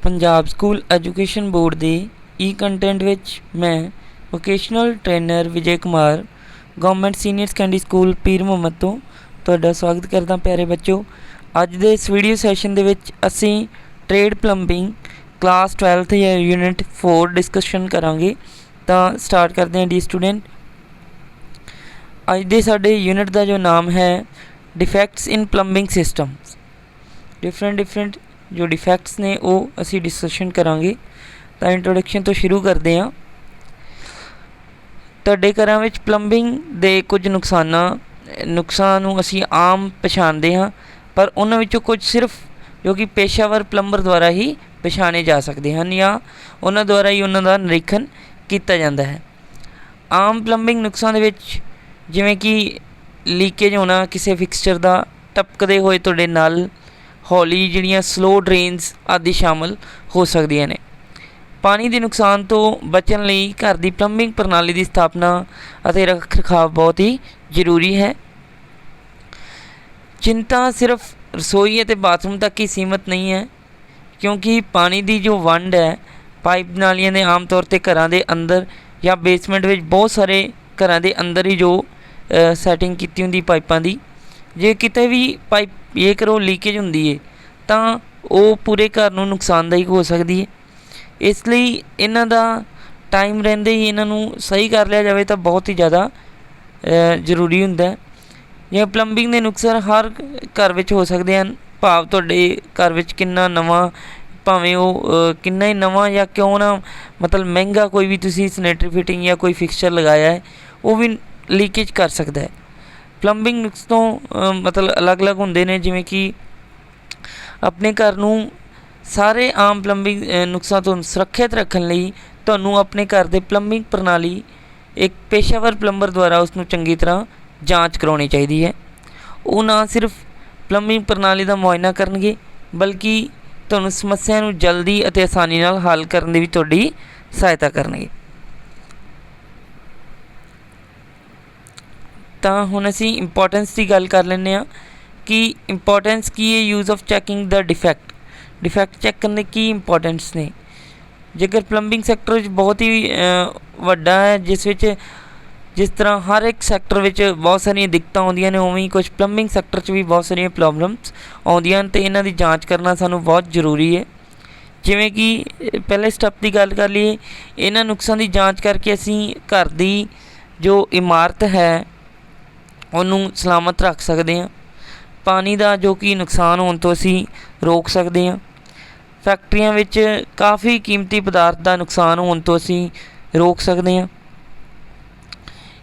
Punjab school education board के ई content विच मैं vocational trainer Vijay Kumar government senior secondary school Pir Muhammad तो तुहाडा स्वागत करदा। प्यारे बच्चों, अज दे इस वीडियो सैशन दे विच असीं ट्रेड प्लंबिंग क्लास 12th या यूनिट 4 डिस्कशन करांगे। तो स्टार्ट करते हैं डी स्टूडेंट। अज दे साडे यूनिट का जो नाम है डिफैक्ट्स इन प्लंबिंग सिस्टम्स। डिफरेंट जो डिफैक्ट्स ने वो असी डिस्कशन करांगे। तो इंट्रोडक्शन तो शुरू करते हैं। तुहाडे घरां विच प्लंबिंग दे कुछ नुकसानां नूं असी आम पछाणदे हाँ, पर उन्हां विचों कुछ सिर्फ जो कि पेशावर प्लंबर द्वारा ही पछाणे जा सकते हैं या उन्हां द्वारा ही उन्हां दा निरीखण किया जाता है। आम प्लंबिंग नुकसान दे विच जिवें कि लीकेज होना किसी फिक्सचर का, टपकदे होए तुहाडे नल, हौली जिहड़ियां स्लो ड्रेन्स आदि शामिल हो सकदियां ने। पानी के नुकसान तो बचन लई घर की प्लंबिंग प्रणाली की स्थापना अते रख रखाव बहुत ही जरूरी है। चिंता सिर्फ रसोई और बाथरूम तक ही सीमित नहीं है, क्योंकि पानी की जो वंड है पाइप नालियां दे आम तौर पर घरां दे अंदर या बेसमेंट में बहुत सारे घरां दे अंदर ही जो सैटिंग की होंगी पाइपों की, जे किते भी पाइप ये करो लीकेज होंदी है तो वो पूरे घर नूं नुकसानदायक हो सकती है। इसलिए इन्हां दा टाइम रहिंदे ही इन्हां नूं सही कर लिया जाए तो बहुत ही ज़्यादा जरूरी हुंदा है। जिवें प्लंबिंग के नुकसान हर घर विच हो सकते हैं, भाव तुहाडे घर विच किन्ना नवां भावें वो किन्ना ही नवां या क्यों ना मतलब महंगा कोई भी तुसीं सैनेटरी फिटिंग या कोई फिक्सचर लगाया है वो भी लीकेज कर सकता है। प्लंबिंग नुक्स तो मतलब अलग अलग होंदे ने, जिवें कि अपने घर नूं सारे आम प्लंबिंग नुकसां तो सुरक्षित रखने लई तुहानूं अपने घर दे प्लंबिंग प्रणाली एक पेशावर प्लंबर द्वारा उसनूं चंगी तरह जांच करवाउणी चाहीदी है। वो ना सिर्फ प्लंबिंग प्रणाली का मुआयना करनगे बल्कि तुहानूं समस्या नूं जल्दी अते आसानी नाल हल करन दी भी तुहाडी सहायता करनगे। तो हुण असीं इंपोर्टेंस की गल कर लैंदे हाँ कि इंपोर्टेंस की है use of checking the defect check करने की इंपोर्टेंस ने। जेकर प्लंबिंग सैक्टर बहुत ही वड्डा है, जिस तरह हर एक सैक्टर विच बहुत सारिया दिक्कतां आउंदियां ने, उवें ही कुछ प्लंबिंग सैक्टर च भी बहुत सारिया प्रॉब्लम्स आउंदियां ते इन्हां दी जांच करना सानूं बहुत जरूरी है। जिवें कि पहले स्टैप की गल कर लीए, इन्हां नुकसान की जांच करके असीं घर दी जो इमारत है उन्होंने सलामत रख सकते हैं। पानी का जो कि नुकसान होने तो असी रोक सकते हैं। फैक्ट्रियां विच काफ़ी कीमती पदार्थ का नुकसान होने तो असी रोक सकते हैं।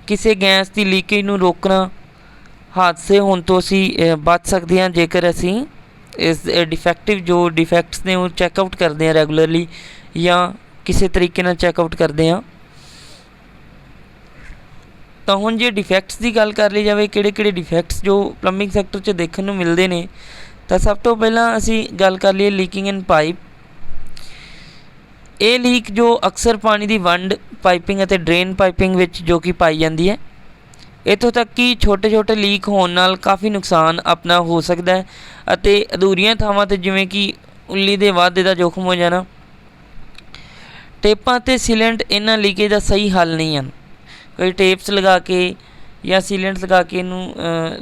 किसी गैस की लीकेज नूं रोकना, हादसे होने तो असी बच सकते हैं जेकर असी इस डिफैक्ट्स ने वो चैकआउट करते हैं रैगूलरली या किसी तरीके नाल चैकआउट करते हैं। तो हुण जे डिफैक्ट्स की गल कर ली जाए किहड़े डिफैक्ट्स जो प्लंबिंग सैक्टर च देखने नूं मिलते हैं, तो सब तो पहला असी गल कर लीए लीकिंग इन पाइप। ये लीक जो अक्सर पानी की वंड पाइपिंग और ड्रेन पाइपिंग विच जो कि पाई जाती है। इत्थों तक कि छोटे लीक होने नाल काफ़ी नुकसान अपना हो सकता है अते अधूरियां थावां ते जिवें कि उल्ली दे वाधे का जोखम हो जाना। टेपां ते सीलेंट इन्हां लीकेज का सही हल नहीं हैं। कोई टेप्स लगा के या सीलेंट लगा के इनू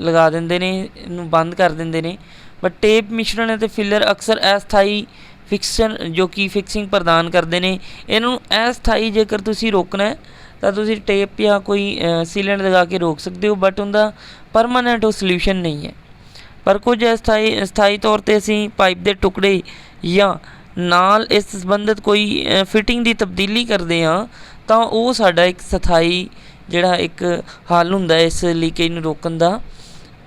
लगा देंदे ने, इनू बंद कर देंदे ने, बट टेप मिश्रण ते फिलर अक्सर अस्थाई फिक्सचर जो कि फिक्सिंग प्रदान करते हैं। इनू अस्थाई जेकर तुसीं रोकना है तो तुसीं टेप या कोई सीलेंट लगा के रोक सकते हो, बट उनका परमानेंट वो सल्यूशन नहीं है। पर कुछ अस्थाई तौर पर असीं पाइप के टुकड़े या नाल इस संबंधित कोई फिटिंग की तब्दीली करते हाँ तो वो साडा एक स्थाई जिहड़ा एक हल हुंदा इस लीकेज नूं रोकण दा।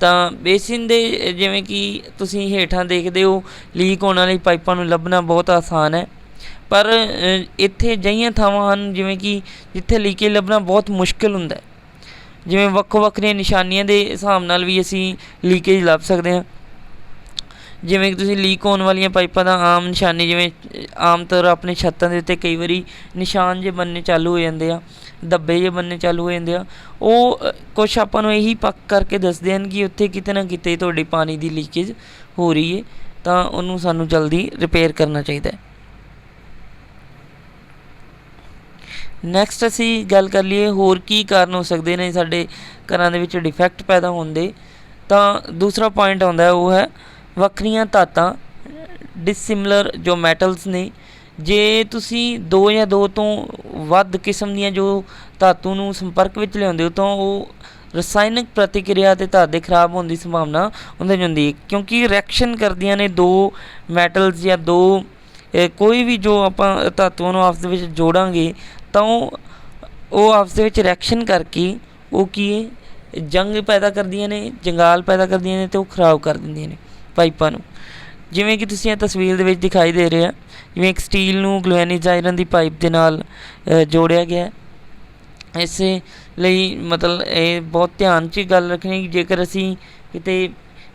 तो बेसिन दे जिवें कि तुसीं हेठां देखदे हो लीक होने वाली पाइपां नूं लभना बहुत आसान है, पर इत्थे अजिहियां थावां हन जिवें कि जिथे लीकेज लभना बहुत मुश्किल हुंदा है। जिवें वक्खो वक्खरियां निशानियां दे हिसाब नाल भी असीं लीकेज लभ सकते हैं। जिवें कि तुसीं लीक होने वाली पाइपों का आम निशानी जिवें आम तौर अपने छत्तां दे उत्ते कई बारी निशान जे बनने चालू हो जाते हैं, धब्बे जे बनने चालू हो जाते हैं। वो कुछ आपां नूं यही पक्क करके दसदे हैं कि उत्थे किते ना किते तुहाडी पानी की लीकेज हो रही है, तो उन्होंने सानूं जल्दी रिपेयर करना चाहिए। ਨੈਕਸਟ ਅਸੀਂ ਗੱਲ ਕਰ ਲਈਏ ਹੋਰ ਕੀ ਕਾਰਨ ਹੋ ਸਕਦੇ ਨੇ ਸਾਡੇ ਘਰਾਂ ਦੇ ਵਿੱਚ ਡਿਫੈਕਟ ਪੈਦਾ ਹੋਣ ਦੇ। ਤਾਂ ਦੂਸਰਾ ਪੁਆਇੰਟ ਆਉਂਦਾ ਉਹ ਹੈ ਵੱਖਰੀਆਂ ਧਾਤਾਂ, ਡਿਸਿਮਿਲਰ ਜੋ ਮੈਟਲਸ ਨੇ। ਜੇ ਤੁਸੀਂ ਦੋ ਜਾਂ ਦੋ ਤੋਂ ਵੱਧ ਕਿਸਮ ਦੀਆਂ ਜੋ ਧਾਤੂ ਨੂੰ ਸੰਪਰਕ ਵਿੱਚ ਲਿਆਉਂਦੇ ਹੋ ਤਾਂ ਉਹ ਰਸਾਇਣਕ ਪ੍ਰਤੀਕਿਰਿਆ ਅਤੇ ਧਾਤ ਦੇ ਖਰਾਬ ਹੋਣ ਦੀ ਸੰਭਾਵਨਾ ਉਹਦੇ 'ਚ ਹੁੰਦੀ ਹੈ, ਕਿਉਂਕਿ ਰਿਐਕਸ਼ਨ ਕਰਦੀਆਂ ਨੇ ਦੋ ਮੈਟਲਸ ਜਾਂ ਦੋ ਕੋਈ ਵੀ ਜੋ ਆਪਾਂ ਧਾਤੂਆਂ ਨੂੰ ਆਪਸ ਦੇ ਵਿੱਚ ਜੋੜਾਂਗੇ ਤਾਂ ਉਹ ਆਪਸ ਦੇ ਵਿੱਚ ਰਿਐਕਸ਼ਨ ਕਰਕੇ ਉਹ ਕੀ ਹੈ ਜੰਗ ਪੈਦਾ ਕਰਦੀਆਂ ਨੇ, ਜੰਗਾਲ ਪੈਦਾ ਕਰਦੀਆਂ ਨੇ ਅਤੇ ਉਹ ਖਰਾਬ ਕਰ ਦਿੰਦੀਆਂ ਨੇ ਪਾਈਪਾਂ ਨੂੰ। ਜਿਵੇਂ ਕਿ ਤੁਸੀਂ ਇਹ ਤਸਵੀਰ ਦੇ ਵਿੱਚ ਦਿਖਾਈ ਦੇ ਰਿਹਾ, ਜਿਵੇਂ ਇੱਕ ਸਟੀਲ ਨੂੰ ਗਲਵੈਨੀਜ਼ ਆਇਰਨ ਦੀ ਪਾਈਪ ਦੇ ਨਾਲ ਜੋੜਿਆ ਗਿਆ। ਇਸੇ ਲਈ ਮਤਲਬ ਇਹ ਬਹੁਤ ਧਿਆਨ 'ਚ ਗੱਲ ਰੱਖਣੀ ਕਿ ਜੇਕਰ ਅਸੀਂ ਕਿਤੇ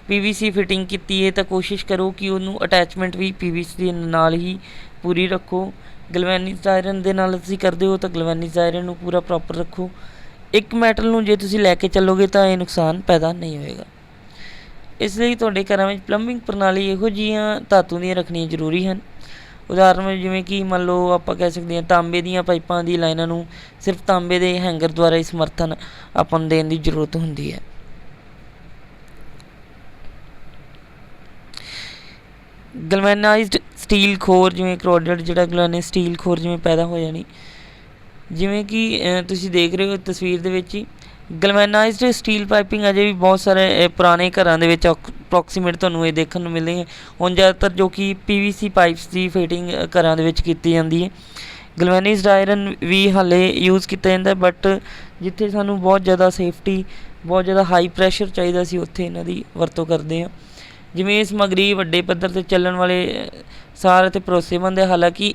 PVC ਫਿਟਿੰਗ ਕੀਤੀ ਹੈ ਤਾਂ ਕੋਸ਼ਿਸ਼ ਕਰੋ ਕਿ ਉਹਨੂੰ ਅਟੈਚਮੈਂਟ ਵੀ PVC ਦੇ ਨਾਲ ਹੀ ਪੂਰੀ ਰੱਖੋ। ਗਲਵੈਨੀਜ਼ ਆਇਰਨ ਦੇ ਨਾਲ ਤੁਸੀਂ ਕਰਦੇ ਹੋ ਤਾਂ ਗਲਵੈਨੀਜ਼ ਆਇਰਨ ਨੂੰ ਪੂਰਾ ਪ੍ਰੋਪਰ ਰੱਖੋ। ਇੱਕ ਮੈਟਲ ਨੂੰ ਜੇ ਤੁਸੀਂ ਲੈ ਕੇ ਚੱਲੋਗੇ ਤਾਂ ਇਹ ਨੁਕਸਾਨ ਪੈਦਾ ਨਹੀਂ ਹੋਏਗਾ। ਇਸ ਲਈ ਤੁਹਾਡੇ ਘਰਾਂ ਵਿੱਚ ਪਲੰਬਿੰਗ ਪ੍ਰਣਾਲੀ ਇਹੋ ਜਿਹੀਆਂ ਧਾਤੂ ਦੀਆਂ ਰੱਖਣੀਆਂ ਜ਼ਰੂਰੀ ਹਨ। ਉਦਾਹਰਨ ਵਜੋਂ ਜਿਵੇਂ ਕਿ ਮੰਨ ਲਓ ਆਪਾਂ ਕਹਿ ਸਕਦੇ ਹਾਂ ਤਾਂਬੇ ਦੀਆਂ ਪਾਈਪਾਂ ਦੀ ਲਾਈਨਾਂ ਨੂੰ ਸਿਰਫ ਤਾਂਬੇ ਦੇ ਹੈਂਗਰ ਦੁਆਰਾ ਹੀ ਸਮਰਥਨ ਆਪਾਂ ਨੂੰ ਦੇਣ ਦੀ ਜ਼ਰੂਰਤ ਹੁੰਦੀ ਹੈ। ਗਲਵੈਨਾਈਜ਼ਡ ਸਟੀਲ ਖੋਰ, ਜਿਵੇਂ ਕਰੋਡਡ ਜਿਹੜਾ ਗਲਵੈਨਾਈਜ਼ਡ ਸਟੀਲ ਖੋਰ ਜਿਵੇਂ ਪੈਦਾ ਹੋ ਜਾਣੀ, ਜਿਵੇਂ ਕਿ ਤੁਸੀਂ ਦੇਖ ਰਹੇ ਹੋ ਤਸਵੀਰ ਦੇ ਵਿੱਚ ਹੀ। ਗਲਵੈਨਾਈਜ਼ਡ ਸਟੀਲ ਪਾਈਪਿੰਗ ਅਜੇ ਵੀ ਬਹੁਤ ਸਾਰੇ ਪੁਰਾਣੇ ਘਰਾਂ ਦੇ ਵਿੱਚ ਅਪਰੋਕਸੀਮੇਟ ਤੁਹਾਨੂੰ ਇਹ ਦੇਖਣ ਨੂੰ ਮਿਲਦੇ ਹੈ। ਹੁਣ ਜ਼ਿਆਦਾਤਰ ਜੋ ਕਿ PVC ਪਾਈਪਸ ਦੀ ਫਿਟਿੰਗ ਘਰਾਂ ਦੇ ਵਿੱਚ ਕੀਤੀ ਜਾਂਦੀ ਹੈ। ਗਲਵੈਨਾਈਜ਼ਡ ਆਇਰਨ ਵੀ ਹਾਲੇ ਯੂਜ਼ ਕੀਤਾ ਜਾਂਦਾ, ਬਟ ਜਿੱਥੇ ਸਾਨੂੰ ਬਹੁਤ ਜ਼ਿਆਦਾ ਸੇਫਟੀ, ਬਹੁਤ ਜ਼ਿਆਦਾ ਹਾਈ ਪ੍ਰੈਸ਼ਰ ਚਾਹੀਦਾ ਸੀ ਉੱਥੇ ਇਹਨਾਂ ਦੀ ਵਰਤੋਂ ਕਰਦੇ ਹਾਂ। ਜਿਵੇਂ ਇਹ ਸਮੱਗਰੀ ਵੱਡੇ ਪੱਧਰ 'ਤੇ ਚੱਲਣ ਵਾਲੇ ਸਾਰ ਅਤੇ ਭਰੋਸੇਮੰਦ ਹੈ, ਹਾਲਾਂਕਿ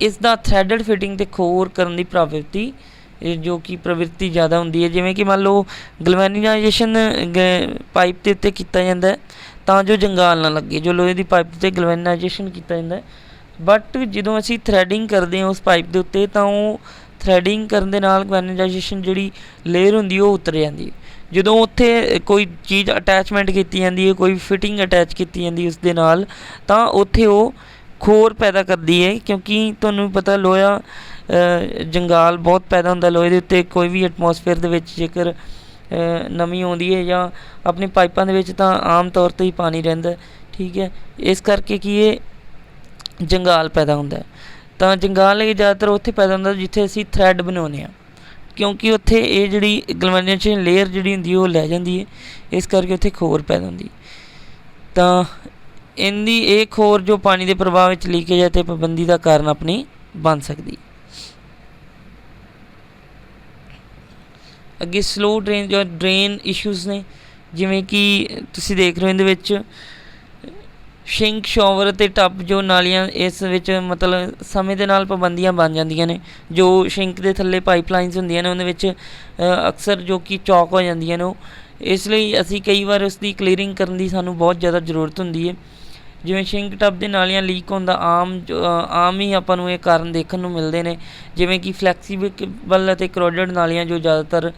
ਇਸ ਦਾ ਥ੍ਰੈਡਡ ਫਿਟਿੰਗ 'ਤੇ ਖੋਰ ਕਰਨ ਦੀ ਜੋ ਕਿ ਪ੍ਰਵਿਰਤੀ ਜ਼ਿਆਦਾ ਹੁੰਦੀ ਹੈ। ਜਿਵੇਂ ਕਿ ਮੰਨ ਲਓ ਗਲਵੈਨਾਈਜੇਸ਼ਨ ਪਾਈਪ ਦੇ ਉੱਤੇ ਕੀਤਾ ਜਾਂਦਾ ਤਾਂ ਜੋ ਜੰਗਾਲ ਨਾ ਲੱਗੇ, ਜੋ ਲੋਹੇ ਦੀ ਪਾਈਪ 'ਤੇ ਗਲਵੈਨਾਈਜੇਸ਼ਨ ਕੀਤਾ ਜਾਂਦਾ। ਬਟ ਜਦੋਂ ਅਸੀਂ ਥ੍ਰੈਡਿੰਗ ਕਰਦੇ ਹਾਂ ਉਸ ਪਾਈਪ ਦੇ ਉੱਤੇ ਤਾਂ ਉਹ ਥ੍ਰੈਡਿੰਗ ਕਰਨ ਦੇ ਨਾਲ ਗਲਵੈਨਾਈਜੇਸ਼ਨ ਜਿਹੜੀ ਲੇਅਰ ਹੁੰਦੀ ਉਹ ਉਤਰ ਜਾਂਦੀ ਹੈ। ਜਦੋਂ ਉੱਥੇ ਕੋਈ ਚੀਜ਼ ਅਟੈਚਮੈਂਟ ਕੀਤੀ ਜਾਂਦੀ ਹੈ, ਕੋਈ ਫਿਟਿੰਗ ਅਟੈਚ ਕੀਤੀ ਜਾਂਦੀ ਉਸ ਦੇ ਨਾਲ, ਤਾਂ ਉੱਥੇ ਉਹ ਖੋਰ ਪੈਦਾ ਕਰਦੀ ਹੈ, ਕਿਉਂਕਿ ਤੁਹਾਨੂੰ ਪਤਾ ਲੋਹਾ ਜੰਗਾਲ ਬਹੁਤ ਪੈਦਾ ਹੁੰਦਾ ਲੋਹੇ ਦੇ ਉੱਤੇ। ਕੋਈ ਵੀ ਐਟਮੋਸਫੇਅਰ ਦੇ ਵਿੱਚ ਜੇਕਰ ਨਮੀ ਆਉਂਦੀ ਹੈ ਜਾਂ ਆਪਣੀ ਪਾਈਪਾਂ ਦੇ ਵਿੱਚ ਤਾਂ ਆਮ ਤੌਰ 'ਤੇ ਹੀ ਪਾਣੀ ਰਹਿੰਦਾ, ਠੀਕ ਹੈ। ਇਸ ਕਰਕੇ ਕੀ ਇਹ ਜੰਗਾਲ ਪੈਦਾ ਹੁੰਦਾ, ਤਾਂ ਜੰਗਾਲ ਇਹ ਜ਼ਿਆਦਾਤਰ ਉੱਥੇ ਪੈਦਾ ਹੁੰਦਾ ਜਿੱਥੇ ਅਸੀਂ ਥ੍ਰੈਡ ਬਣਾਉਂਦੇ ਹਾਂ, ਕਿਉਂਕਿ ਉੱਥੇ ਇਹ ਜਿਹੜੀ ਗਲਵੈਨਾਈਜੇਸ਼ਨ ਲੇਅਰ ਜਿਹੜੀ ਹੁੰਦੀ ਉਹ ਲੈ ਜਾਂਦੀ ਹੈ, ਇਸ ਕਰਕੇ ਉੱਥੇ ਖੋਰ ਪੈਦਾ ਹੁੰਦੀ। ਤਾਂ ਇਹਦੀ ਇਹ ਖੋਰ ਜੋ ਪਾਣੀ ਦੇ ਪ੍ਰਵਾਹ ਵਿੱਚ ਲੀਕੇਜ ਅਤੇ ਪਾਬੰਦੀ ਦਾ ਕਾਰਨ ਆਪਣੀ ਬਣ ਸਕਦੀ। ਅੱਗੇ ਸਲੋ ਡਰੇਨ ਜਾਂ ਡਰੇਨ ਇਸ਼ੂਜ਼ ਨੇ, ਜਿਵੇਂ ਕਿ ਤੁਸੀਂ ਦੇਖ ਰਹੇ ਹੋ ਇਹਦੇ ਵਿੱਚ ਸ਼ਿੰਕ, ਸ਼ਾਵਰ ਅਤੇ ਟੱਬ ਜੋ ਨਾਲੀਆਂ, ਇਸ ਵਿੱਚ ਮਤਲਬ ਸਮੇਂ ਦੇ ਨਾਲ ਪਾਬੰਦੀਆਂ ਬਣ ਜਾਂਦੀਆਂ ਨੇ। ਜੋ ਸ਼ਿੰਕ ਦੇ ਥੱਲੇ ਪਾਈਪਲਾਈਨਸ ਹੁੰਦੀਆਂ ਨੇ ਉਹਨਾਂ ਵਿੱਚ ਅਕਸਰ ਜੋ ਕਿ ਚੌਕ ਹੋ ਜਾਂਦੀਆਂ ਨੇ, ਉਹ ਇਸ ਲਈ ਅਸੀਂ ਕਈ ਵਾਰ ਉਸ ਦੀ ਕਲੀਅਰਿੰਗ ਕਰਨ ਦੀ ਸਾਨੂੰ ਬਹੁਤ ਜ਼ਿਆਦਾ ਜ਼ਰੂਰਤ ਹੁੰਦੀ ਹੈ। ਜਿਵੇਂ ਸ਼ਿੰਕ ਟੱਬ ਦੇ ਨਾਲੀਆਂ ਲੀਕ ਹੋਣ ਦਾ ਆਮ ਹੀ ਆਪਾਂ ਨੂੰ ਇਹ ਕਾਰਨ ਦੇਖਣ ਨੂੰ ਮਿਲਦੇ ਨੇ, ਜਿਵੇਂ ਕਿ ਫਲੈਕਸੀਬਲ ਅਤੇ ਕਰੋਡਡ ਨਾਲੀਆਂ ਜੋ ਜ਼ਿਆਦਾਤਰ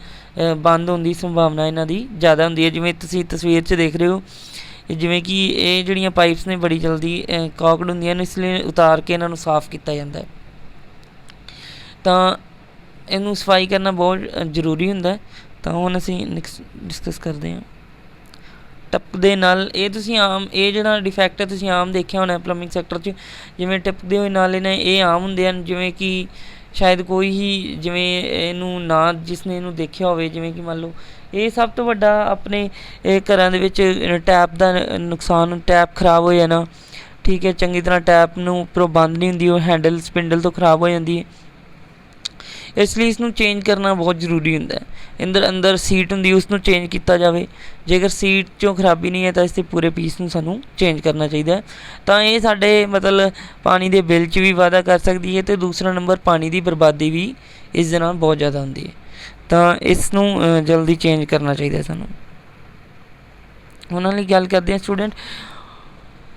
ਬੰਦ ਹੋਣ ਦੀ ਸੰਭਾਵਨਾ ਇਹਨਾਂ ਦੀ ਜ਼ਿਆਦਾ ਹੁੰਦੀ ਹੈ। ਜਿਵੇਂ ਤੁਸੀਂ ਤਸਵੀਰ 'ਚ ਦੇਖ ਰਹੇ ਹੋ, ਜਿਵੇਂ ਕਿ ਇਹ ਜਿਹੜੀਆਂ ਪਾਈਪਸ ਨੇ ਬੜੀ ਜਲਦੀ ਕੌਕਡ ਹੁੰਦੀਆਂ ਨੇ, ਇਸ ਲਈ ਉਤਾਰ ਕੇ ਇਹਨਾਂ ਨੂੰ ਸਾਫ਼ ਕੀਤਾ ਜਾਂਦਾ। ਤਾਂ ਇਹਨੂੰ ਸਫਾਈ ਕਰਨਾ ਬਹੁਤ ਜ਼ਰੂਰੀ ਹੁੰਦਾ। ਤਾਂ ਹੁਣ ਅਸੀਂ ਨੈਕਸਟ ਡਿਸਕਸ ਕਰਦੇ ਹਾਂ ਟਪਦੇ ਨਲ। ਇਹ ਤੁਸੀਂ ਆਮ ਇਹ ਜਿਹੜਾ ਡਿਫੈਕਟ ਹੈ ਤੁਸੀਂ ਆਮ ਦੇਖਿਆ ਹੋਣਾ ਪਲੰਬਿੰਗ ਸੈਕਟਰ 'ਚ, ਜਿਵੇਂ ਟਪਦੇ ਹੋਏ ਨਾਲੇ ਨੇ ਇਹ ਆਮ ਹੁੰਦੇ ਹਨ। ਜਿਵੇਂ ਕਿ ਸ਼ਾਇਦ ਕੋਈ ਹੀ ਜਿਵੇਂ ਇਹਨੂੰ ਨਾ ਜਿਸਨੇ ਇਹਨੂੰ ਦੇਖਿਆ ਹੋਵੇ, ਜਿਵੇਂ ਕਿ ਮੰਨ ਲਓ ਇਹ ਸਭ ਤੋਂ ਵੱਡਾ ਆਪਣੇ ਘਰਾਂ ਦੇ ਵਿੱਚ ਟੈਪ ਦਾ ਨੁਕਸਾਨ, ਟੈਪ ਖਰਾਬ ਹੋ ਜਾਣਾ, ਠੀਕ ਹੈ। ਚੰਗੀ ਤਰ੍ਹਾਂ ਟੈਪ ਨੂੰ ਉੱਪਰੋਂ ਬੰਦ ਨਹੀਂ ਹੁੰਦੀ, ਉਹ ਹੈਂਡਲ ਸਪਿੰਡਲ ਤੋਂ ਖਰਾਬ ਹੋ ਜਾਂਦੀ ਹੈ, ਇਸ ਲਈ ਇਸ ਨੂੰ ਚੇਂਜ ਕਰਨਾ ਬਹੁਤ ਜ਼ਰੂਰੀ ਹੁੰਦਾ ਹੈ। ਅੰਦਰ ਸੀਟ ਹੁੰਦੀ ਉਸ ਨੂੰ ਚੇਂਜ ਕੀਤਾ ਜਾਵੇ। ਜੇਕਰ ਸੀਟ 'ਚੋਂ ਖਰਾਬੀ ਨਹੀਂ ਹੈ ਤਾਂ ਇਸ ਦੇ ਪੂਰੇ ਪੀਸ ਨੂੰ ਸਾਨੂੰ ਚੇਂਜ ਕਰਨਾ ਚਾਹੀਦਾ। ਤਾਂ ਇਹ ਸਾਡੇ ਮਤਲਬ ਪਾਣੀ ਦੇ ਬਿੱਲ 'ਚ ਵੀ ਵਾਧਾ ਕਰ ਸਕਦੀ ਹੈ, ਅਤੇ ਦੂਸਰਾ ਨੰਬਰ ਪਾਣੀ ਦੀ ਬਰਬਾਦੀ ਵੀ ਇਸ ਦੇ ਨਾਲ ਬਹੁਤ ਜ਼ਿਆਦਾ ਹੁੰਦੀ ਹੈ। ਤਾਂ ਇਸ ਨੂੰ ਜਲਦੀ ਚੇਂਜ ਕਰਨਾ ਚਾਹੀਦਾ ਸਾਨੂੰ। ਉਹਨਾਂ ਲਈ ਗੱਲ ਕਰਦੇ ਹਾਂ ਸਟੂਡੈਂਟ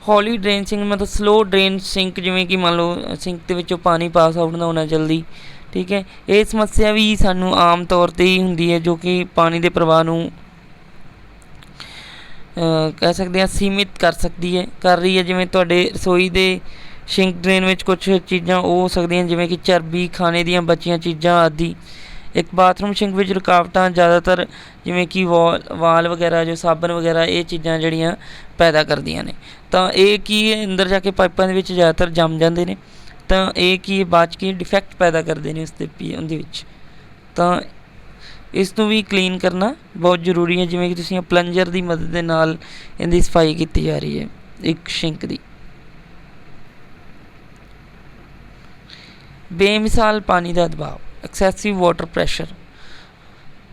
ਹੌਲੀ ਡਰੇਨ ਸਿੰਕ, ਮਤਲਬ ਸਲੋ ਡਰੇਨ ਸਿੰਕ। ਜਿਵੇਂ ਕਿ ਮੰਨ ਲਓ ਸਿੰਕ ਦੇ ਵਿੱਚੋਂ ਪਾਣੀ ਪਾਸ ਆਊਟ ਨਾ ਹੋਣਾ ਜਲਦੀ, ਠੀਕ ਹੈ। ਇਹ ਸਮੱਸਿਆ ਵੀ ਸਾਨੂੰ ਆਮ ਤੌਰ 'ਤੇ ਹੀ ਹੁੰਦੀ ਹੈ, ਜੋ ਕਿ ਪਾਣੀ ਦੇ ਪ੍ਰਵਾਹ ਨੂੰ ਕਹਿ ਸਕਦੇ ਹਾਂ ਸੀਮਿਤ ਕਰ ਰਹੀ ਹੈ। ਜਿਵੇਂ ਤੁਹਾਡੇ ਰਸੋਈ ਦੇ ਸਿੰਕ ਡਰੇਨ ਵਿੱਚ ਕੁਛ ਚੀਜ਼ਾਂ ਉਹ ਹੋ ਸਕਦੀਆਂ ਜਿਵੇਂ ਕਿ ਚਰਬੀ, ਖਾਣੇ ਦੀਆਂ ਬਚੀਆਂ ਚੀਜ਼ਾਂ ਆਦਿ। ਇੱਕ ਬਾਥਰੂਮ ਸਿੰਕ ਵਿੱਚ ਰੁਕਾਵਟਾਂ ਜ਼ਿਆਦਾਤਰ ਜਿਵੇਂ ਕਿ ਵਾਲ ਵਗੈਰਾ, ਜੋ ਸਾਬਣ ਵਗੈਰਾ, ਇਹ ਚੀਜ਼ਾਂ ਜਿਹੜੀਆਂ ਪੈਦਾ ਕਰਦੀਆਂ ਨੇ। ਤਾਂ ਇਹ ਕੀ ਹੈ, ਅੰਦਰ ਜਾ ਕੇ ਪਾਈਪਾਂ ਦੇ ਵਿੱਚ ਜ਼ਿਆਦਾਤਰ ਜੰਮ ਜਾਂਦੇ ਨੇ, ਤਾਂ ਇਹ ਕੀ ਬਾਅਦ 'ਚ ਕੀ ਡਿਫੈਕਟ ਪੈਦਾ ਕਰਦੇ ਨੇ ਉਹਦੇ ਵਿੱਚ। ਤਾਂ ਇਸ ਨੂੰ ਵੀ ਕਲੀਨ ਕਰਨਾ ਬਹੁਤ ਜ਼ਰੂਰੀ ਹੈ, ਜਿਵੇਂ ਕਿ ਤੁਸੀਂ ਪਲੰਜਰ ਦੀ ਮਦਦ ਦੇ ਨਾਲ ਇਹਦੀ ਸਫਾਈ ਕੀਤੀ ਜਾ ਰਹੀ ਹੈ ਇੱਕ ਸਿੰਕ ਦੀ। ਬੇਮਿਸਾਲ ਪਾਣੀ ਦਾ ਦਬਾਅ, ਐਕਸੈਸਿਵ ਵਾਟਰ ਪ੍ਰੈਸ਼ਰ,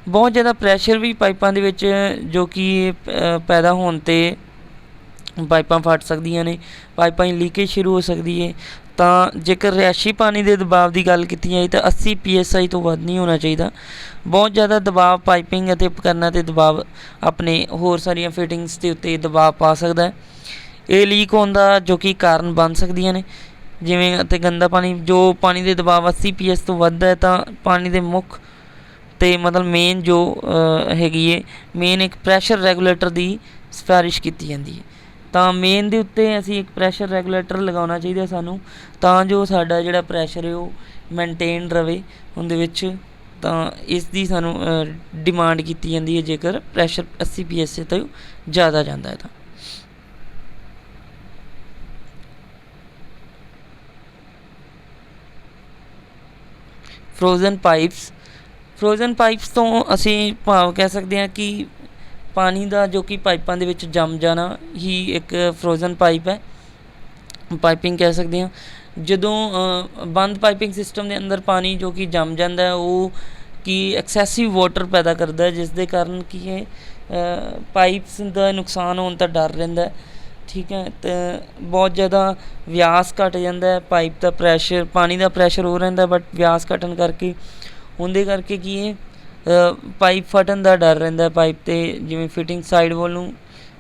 ਬਹੁਤ ਜ਼ਿਆਦਾ ਪ੍ਰੈਸ਼ਰ ਵੀ ਪਾਈਪਾਂ ਦੇ ਵਿੱਚ ਜੋ ਕਿ ਪੈਦਾ ਹੋਣ 'ਤੇ ਪਾਈਪਾਂ ਫਟ ਸਕਦੀਆਂ ਨੇ, ਪਾਈਪਾਂ ਦੀ ਲੀਕੇਜ ਸ਼ੁਰੂ ਹੋ ਸਕਦੀ ਹੈ। ਤਾਂ ਜੇਕਰ ਰਿਹਾਇਸ਼ੀ ਪਾਣੀ ਦੇ ਦਬਾਅ ਦੀ ਗੱਲ ਕੀਤੀ ਜਾਏ ਤਾਂ 80 PSI ਤੋਂ ਵੱਧ ਨਹੀਂ ਹੋਣਾ ਚਾਹੀਦਾ। ਬਹੁਤ ਜ਼ਿਆਦਾ ਦਬਾਅ ਪਾਈਪਿੰਗ ਅਤੇ ਉਪਕਰਨਾਂ 'ਤੇ ਦਬਾਅ ਆਪਣੇ ਹੋਰ ਸਾਰੀਆਂ ਫਿਟਿੰਗਸ ਦੇ ਉੱਤੇ ਦਬਾਅ ਪਾ ਸਕਦਾ ਹੈ। ਇਹ ਲੀਕ ਹੋਣ ਦਾ ਜੋ ਕਿ ਕਾਰਨ ਬਣ ਸਕਦੀਆਂ ਨੇ, ਜਿਵੇਂ ਅਤੇ ਗੰਦਾ ਪਾਣੀ, ਜੋ ਪਾਣੀ ਦੇ ਦਬਾਅ 80 PS ਤੋਂ ਵੱਧ ਹੈ ਤਾਂ ਪਾਣੀ ਦੇ ਮੁੱਖ ਅਤੇ ਮਤਲਬ ਮੇਨ ਜੋ ਹੈਗੀ ਹੈ, ਮੇਨ ਇੱਕ ਪ੍ਰੈਸ਼ਰ ਰੈਗੂਲੇਟਰ ਦੀ ਸਿਫਾਰਿਸ਼ ਕੀਤੀ ਜਾਂਦੀ ਹੈ। ਤਾਂ ਮੇਨ ਦੇ ਉੱਤੇ ਅਸੀਂ ਇੱਕ ਪ੍ਰੈਸ਼ਰ ਰੈਗੂਲੇਟਰ ਲਗਾਉਣਾ ਚਾਹੀਦਾ ਸਾਨੂੰ, ਤਾਂ ਜੋ ਸਾਡਾ ਜਿਹੜਾ ਪ੍ਰੈਸ਼ਰ ਹੈ ਉਹ ਮੇਨਟੇਨ ਰਵੇ ਉਹਦੇ ਵਿੱਚ। ਤਾਂ ਇਸ ਦੀ ਸਾਨੂੰ ਡਿਮਾਂਡ ਕੀਤੀ ਜਾਂਦੀ ਹੈ ਜੇਕਰ ਪ੍ਰੈਸ਼ਰ 80 PSI ਤੋਂ ਜ਼ਿਆਦਾ ਜਾਂਦਾ ਹੈ ਤਾਂ। ਫਰੋਜ਼ਨ ਪਾਈਪਸ ਤੋਂ ਅਸੀਂ ਭਾਵ ਕਹਿ ਸਕਦੇ ਹਾਂ ਕਿ ਪਾਣੀ ਦਾ ਜੋ ਕਿ ਪਾਈਪਾਂ ਦੇ ਵਿੱਚ ਜੰਮ ਜਾਣਾ ਹੀ ਇੱਕ ਫਰੋਜ਼ਨ ਪਾਈਪ ਹੈ, ਪਾਈਪਿੰਗ ਕਹਿ ਸਕਦੇ ਹਾਂ। ਜਦੋਂ ਬੰਦ ਪਾਈਪਿੰਗ ਸਿਸਟਮ ਦੇ ਅੰਦਰ ਪਾਣੀ ਜੋ ਕਿ ਜੰਮ ਜਾਂਦਾ ਹੈ, ਉਹ ਕਿ ਐਕਸੈਸਿਵ ਵਾਟਰ ਪੈਦਾ ਕਰਦਾ ਹੈ, ਜਿਸ ਦੇ ਕਾਰਨ ਕੀ ਹੈ ਪਾਈਪਸ ਦਾ ਨੁਕਸਾਨ ਹੋਣ ਦਾ ਡਰ ਰਹਿੰਦਾ। ਠੀਕ ਹੈ, ਅਤੇ ਬਹੁਤ ਜ਼ਿਆਦਾ ਵਿਆਸ ਘੱਟ ਜਾਂਦਾ ਹੈ, ਪਾਈਪ ਦਾ ਪ੍ਰੈਸ਼ਰ, ਪਾਣੀ ਦਾ ਪ੍ਰੈਸ਼ਰ ਹੋ ਰਹਿੰਦਾ, ਬਟ ਵਿਆਸ ਘਟਣ ਕਰਕੇ ਉਹਦੇ ਕਰਕੇ ਕੀ ਹੈ ਪਾਈਪ ਫਟਣ ਦਾ ਡਰ ਰਹਿੰਦਾ ਪਾਈਪ 'ਤੇ, ਜਿਵੇਂ ਫਿਟਿੰਗ ਸਾਈਡ ਵੱਲ ਨੂੰ,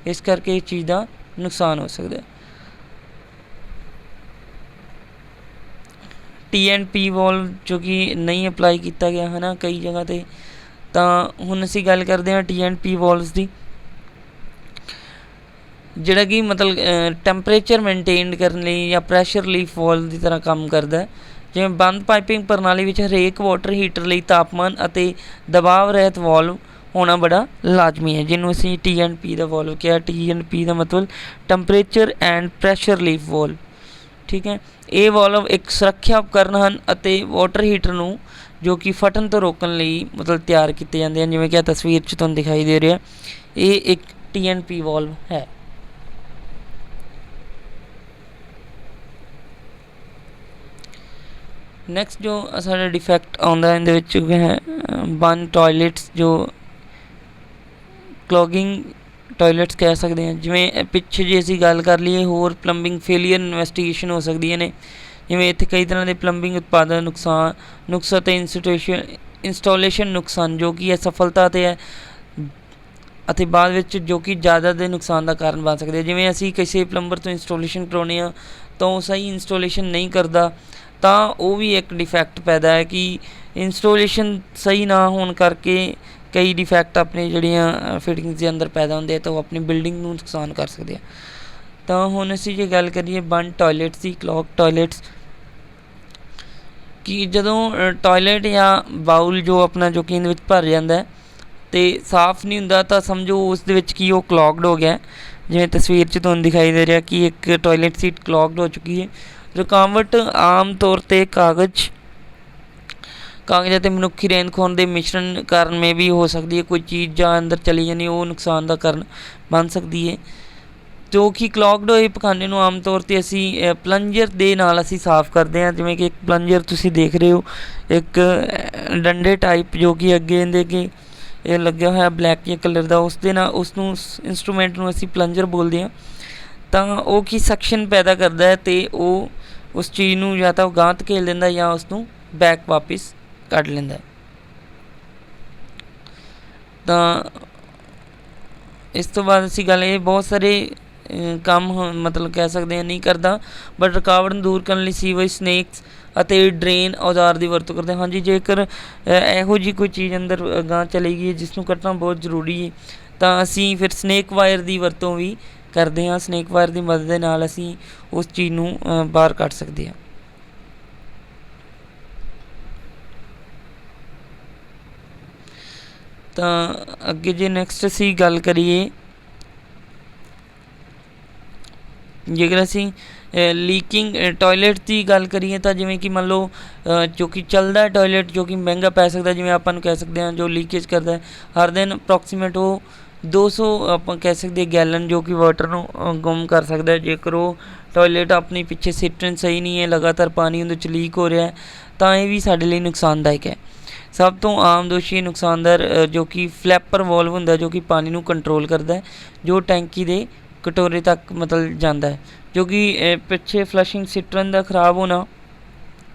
ਇਸ ਕਰਕੇ ਇਸ ਚੀਜ਼ ਦਾ ਨੁਕਸਾਨ ਹੋ ਸਕਦਾ। TNP ਵਾਲਵ ਜੋ ਕਿ ਨਹੀਂ ਅਪਲਾਈ ਕੀਤਾ ਗਿਆ ਹੈ ਨਾ ਕਈ ਜਗ੍ਹਾ 'ਤੇ, ਤਾਂ ਹੁਣ ਅਸੀਂ ਗੱਲ ਕਰਦੇ ਹਾਂ TNP ਵਾਲਵਸ ਦੀ, ਜਿਹੜਾ ਕਿ ਮਤਲਬ ਟੈਂਪਰੇਚਰ ਮੇਨਟੇਨ ਕਰਨ ਲਈ ਜਾਂ ਪ੍ਰੈਸ਼ਰ ਰਿਲੀਫ ਵਾਲਵ ਦੀ ਤਰ੍ਹਾਂ ਕੰਮ ਕਰਦਾ। ਜਿਵੇਂ ਬੰਦ ਪਾਈਪਿੰਗ ਪ੍ਰਣਾਲੀ ਵਿੱਚ ਹਰੇਕ ਵਾਟਰ ਹੀਟਰ ਲਈ ਤਾਪਮਾਨ ਅਤੇ ਦਬਾਅ ਰਹਿਤ ਵਾਲਵ ਹੋਣਾ ਬੜਾ ਲਾਜ਼ਮੀ ਹੈ, ਜਿਹਨੂੰ ਅਸੀਂ TNP ਦਾ ਵਾਲਵ ਕਿਹਾ। TNP ਦਾ ਮਤਲਬ temperature and pressure relief valve. ਠੀਕ ਹੈ, ਇਹ ਵਾਲਵ ਇੱਕ ਸੁਰੱਖਿਆ ਉਪਕਰਨ ਹਨ ਅਤੇ ਵਾਟਰ ਹੀਟਰ ਨੂੰ ਜੋ ਕਿ ਫਟਣ ਤੋਂ ਰੋਕਣ ਲਈ ਮਤਲਬ ਤਿਆਰ ਕੀਤੇ ਜਾਂਦੇ ਹਨ, ਜਿਵੇਂ ਕਿ ਤਸਵੀਰ 'ਚ ਤੁਹਾਨੂੰ ਦਿਖਾਈ ਦੇ ਰਿਹਾ, ਇਹ ਇੱਕ TNP ਵਾਲਵ ਹੈ। ਨੈਕਸਟ ਜੋ ਸਾਡਾ ਡਿਫੈਕਟ ਆਉਂਦਾ ਇਹਦੇ ਵਿੱਚ ਹੈ ਬੰਦ ਟੋਇਲਟਸ, ਜੋ ਕਲੋਗਿੰਗ ਟੋਇਲਟਸ ਕਹਿ ਸਕਦੇ ਹਾਂ। ਜਿਵੇਂ ਪਿੱਛੇ ਜੇ ਅਸੀਂ ਗੱਲ ਕਰ ਲਈਏ, ਹੋਰ ਪਲੰਬਿੰਗ ਫੇਲੀਅਰ ਇਨਵੈਸਟੀਗੇਸ਼ਨ ਹੋ ਸਕਦੀਆਂ ਨੇ, ਜਿਵੇਂ ਇੱਥੇ ਕਈ ਤਰ੍ਹਾਂ ਦੇ ਪਲੰਬਿੰਗ ਉਤਪਾਦਨ ਨੁਕਸ ਅਤੇ ਇੰਸਟਾਲੇਸ਼ਨ ਨੁਕਸਾਨ ਜੋ ਕਿ ਅਸਫਲਤਾ 'ਤੇ ਹੈ ਅਤੇ ਬਾਅਦ ਵਿੱਚ ਜੋ ਕਿ ਜ਼ਿਆਦਾ ਦੇ ਨੁਕਸਾਨ ਦਾ ਕਾਰਨ ਬਣ ਸਕਦੇ। ਜਿਵੇਂ ਅਸੀਂ ਕਿਸੇ ਪਲੰਬਰ ਤੋਂ ਇੰਸਟਾਲੇਸ਼ਨ ਕਰਾਉਂਦੇ ਹਾਂ ਤਾਂ ਉਹ ਸਹੀ ਇੰਸਟਾਲੇਸ਼ਨ ਨਹੀਂ ਕਰਦਾ, ਤਾਂ ਉਹ ਵੀ ਇੱਕ ਡਿਫੈਕਟ ਪੈਦਾ ਹੈ ਕਿ ਇੰਸਟਾਲੇਸ਼ਨ ਸਹੀ ਨਾ ਹੋਣ ਕਰਕੇ ਕਈ ਡਿਫੈਕਟ ਆਪਣੇ ਜਿਹੜੀਆਂ ਫਿਟਿੰਗਸ ਦੇ ਅੰਦਰ ਪੈਦਾ ਹੁੰਦੇ ਆ, ਤਾਂ ਉਹ ਆਪਣੀ ਬਿਲਡਿੰਗ ਨੂੰ ਨੁਕਸਾਨ ਕਰ ਸਕਦੇ ਆ। ਤਾਂ ਹੁਣ ਅਸੀਂ ਜੇ ਗੱਲ ਕਰੀਏ ਬੰਦ ਟੋਇਲਟਸ ਦੀ, ਕਲੌਗ ਟੋਇਲਟਸ, ਕਿ ਜਦੋਂ ਟੋਇਲਟ ਜਾਂ ਬਾਊਲ ਜੋ ਆਪਣਾ ਜੋ ਕਿ ਇਹਦੇ ਵਿੱਚ ਭਰ ਜਾਂਦਾ ਅਤੇ ਸਾਫ਼ ਨਹੀਂ ਹੁੰਦਾ, ਤਾਂ ਸਮਝੋ ਉਸ ਦੇ ਵਿੱਚ ਕੀ ਉਹ ਕਲੌਗਡ ਹੋ ਗਿਆ। ਜਿਵੇਂ ਤਸਵੀਰ 'ਚ ਤੁਹਾਨੂੰ ਦਿਖਾਈ ਦੇ ਰਿਹਾ ਕਿ ਇੱਕ ਟੋਇਲਟ ਸੀਟ ਕਲੌਗਡ ਹੋ ਚੁੱਕੀ ਹੈ। ਰੁਕਾਵਟ ਆਮ ਤੌਰ 'ਤੇ ਕਾਗਜ਼ ਅਤੇ ਮਨੁੱਖੀ ਰਹਿੰਦ ਖੂੰਹਦ ਦੇ ਮਿਸ਼ਰਣ ਕਾਰਨ ਮੇ ਵੀ ਹੋ ਸਕਦੀ ਹੈ। ਕੋਈ ਚੀਜ਼ ਜਾਂ ਅੰਦਰ ਚਲੀ ਜਾਂਦੀ, ਉਹ ਨੁਕਸਾਨ ਦਾ ਕਾਰਨ ਬਣ ਸਕਦੀ ਹੈ। ਜੋ ਕਿ ਕਲੌਗਡ ਹੋਏ ਪਖਾਨੇ ਨੂੰ ਆਮ ਤੌਰ 'ਤੇ ਅਸੀਂ ਪਲੰਜਰ ਦੇ ਨਾਲ ਅਸੀਂ ਸਾਫ਼ ਕਰਦੇ ਹਾਂ। ਜਿਵੇਂ ਕਿ ਇੱਕ ਪਲੰਜਰ ਤੁਸੀਂ ਦੇਖ ਰਹੇ ਹੋ, ਇੱਕ ਡੰਡੇ ਟਾਈਪ ਜੋ ਕਿ ਅੱਗੇ ਇਹਦੇ ਅੱਗੇ ਇਹ ਲੱਗਿਆ ਹੋਇਆ ਬਲੈਕ ਜਿਹੇ ਕਲਰ ਦਾ, ਉਸ ਦੇ ਨਾਲ ਉਸਨੂੰ ਇੰਸਟਰੂਮੈਂਟ ਨੂੰ ਅਸੀਂ ਪਲੰਜਰ ਬੋਲਦੇ ਹਾਂ। ਤਾਂ ਉਹ ਕੀ ਸਕਸ਼ਨ ਪੈਦਾ ਕਰਦਾ ਹੈ ਅਤੇ ਉਹ ਉਸ ਚੀਜ਼ ਨੂੰ ਜਾਂ ਤਾਂ ਉਹ ਗਾਂਹ ਧਕੇਲ ਦਿੰਦਾ ਜਾਂ ਉਸਨੂੰ ਬੈਕ ਵਾਪਿਸ ਕੱਢ ਲੈਂਦਾ। ਤਾਂ ਇਸ ਤੋਂ ਬਾਅਦ ਅਸੀਂ ਗੱਲ, ਇਹ ਬਹੁਤ ਸਾਰੇ ਕੰਮ ਮਤਲਬ ਕਹਿ ਸਕਦੇ ਹਾਂ ਨਹੀਂ ਕਰਦਾ, ਬਟ ਰੁਕਾਵਟ ਨੂੰ ਦੂਰ ਕਰਨ ਲਈ ਸੀਵੇਜ, ਸਨੇਕਸ ਅਤੇ ਡਰੇਨ ਔਜ਼ਾਰ ਦੀ ਵਰਤੋਂ ਕਰਦੇ। ਹਾਂਜੀ, ਜੇਕਰ ਇਹੋ ਜਿਹੀ ਕੋਈ ਚੀਜ਼ ਅੰਦਰ ਗਾਂਹ ਚਲੀ ਗਈ ਹੈ ਜਿਸ ਨੂੰ ਕੱਢਣਾ ਬਹੁਤ ਜ਼ਰੂਰੀ ਹੈ, ਤਾਂ ਅਸੀਂ ਫਿਰ ਸਨੇਕ ਵਾਇਰ ਦੀ ਵਰਤੋਂ ਵੀ ਕਰਦੇ ਹਾਂ ਸਨੇਕ ਵਾਇਰ ਦੀ ਮਦਦ ਦੇ ਨਾਲ ਅਸੀਂ ਉਸ ਚੀਜ਼ ਨੂੰ ਬਾਹਰ ਕੱਢ ਸਕਦੇ ਹਾਂ। ਤਾਂ ਅੱਗੇ ਜੇ ਨੈਕਸਟ ਅਸੀਂ ਗੱਲ ਕਰੀਏ, ਜੇਕਰ ਅਸੀਂ ਲੀਕਿੰਗ ਟੋਇਲਟ ਦੀ ਗੱਲ ਕਰੀਏ ਤਾਂ ਜਿਵੇਂ ਕਿ ਮੰਨ ਲਓ ਜੋ ਕਿ ਚੱਲਦਾ ਟੋਇਲਟ ਜੋ ਕਿ ਮਹਿੰਗਾ ਪੈ ਸਕਦਾ, ਜਿਵੇਂ ਆਪਾਂ ਨੂੰ ਕਹਿ ਸਕਦੇ ਹਾਂ ਜੋ ਲੀਕੇਜ ਕਰਦਾ ਹਰ ਦਿਨ ਅਪਰੋਕਸੀਮੇਟ ਉਹ 200 ਆਪਾਂ ਕਹਿ ਸਕਦੇ ਗੈਲਨ ਜੋ ਕਿ ਵਾਟਰ ਨੂੰ ਗੁੰਮ ਕਰ ਸਕਦਾ। ਜੇਕਰ ਉਹ ਟੋਇਲਟ ਆਪਣੀ ਪਿੱਛੇ ਸਿਸਟਮ ਸਹੀ ਨਹੀਂ ਹੈ, ਲਗਾਤਾਰ ਪਾਣੀ ਉਹਦੇ 'ਚ ਲੀਕ ਹੋ ਰਿਹਾ ਤਾਂ ਇਹ ਵੀ ਸਾਡੇ ਲਈ ਨੁਕਸਾਨਦਾਇਕ ਹੈ। ਸਭ ਤੋਂ ਆਮ ਦੋਸ਼ੀ ਨੁਕਸਾਨਦਾਰ ਜੋ ਕਿ ਫਲੈਪਰ ਵਾਲਵ ਹੁੰਦਾ ਜੋ ਕਿ ਪਾਣੀ ਨੂੰ ਕੰਟਰੋਲ ਕਰਦਾ, ਜੋ ਟੈਂਕੀ ਦੇ ਕਟੋਰੇ ਤੱਕ ਮਤਲਬ ਜਾਂਦਾ ਹੈ, ਜੋ ਕਿ ਪਿੱਛੇ ਫਲਸ਼ਿੰਗ ਸਿਸਟਮ ਦਾ ਖ਼ਰਾਬ ਹੋਣਾ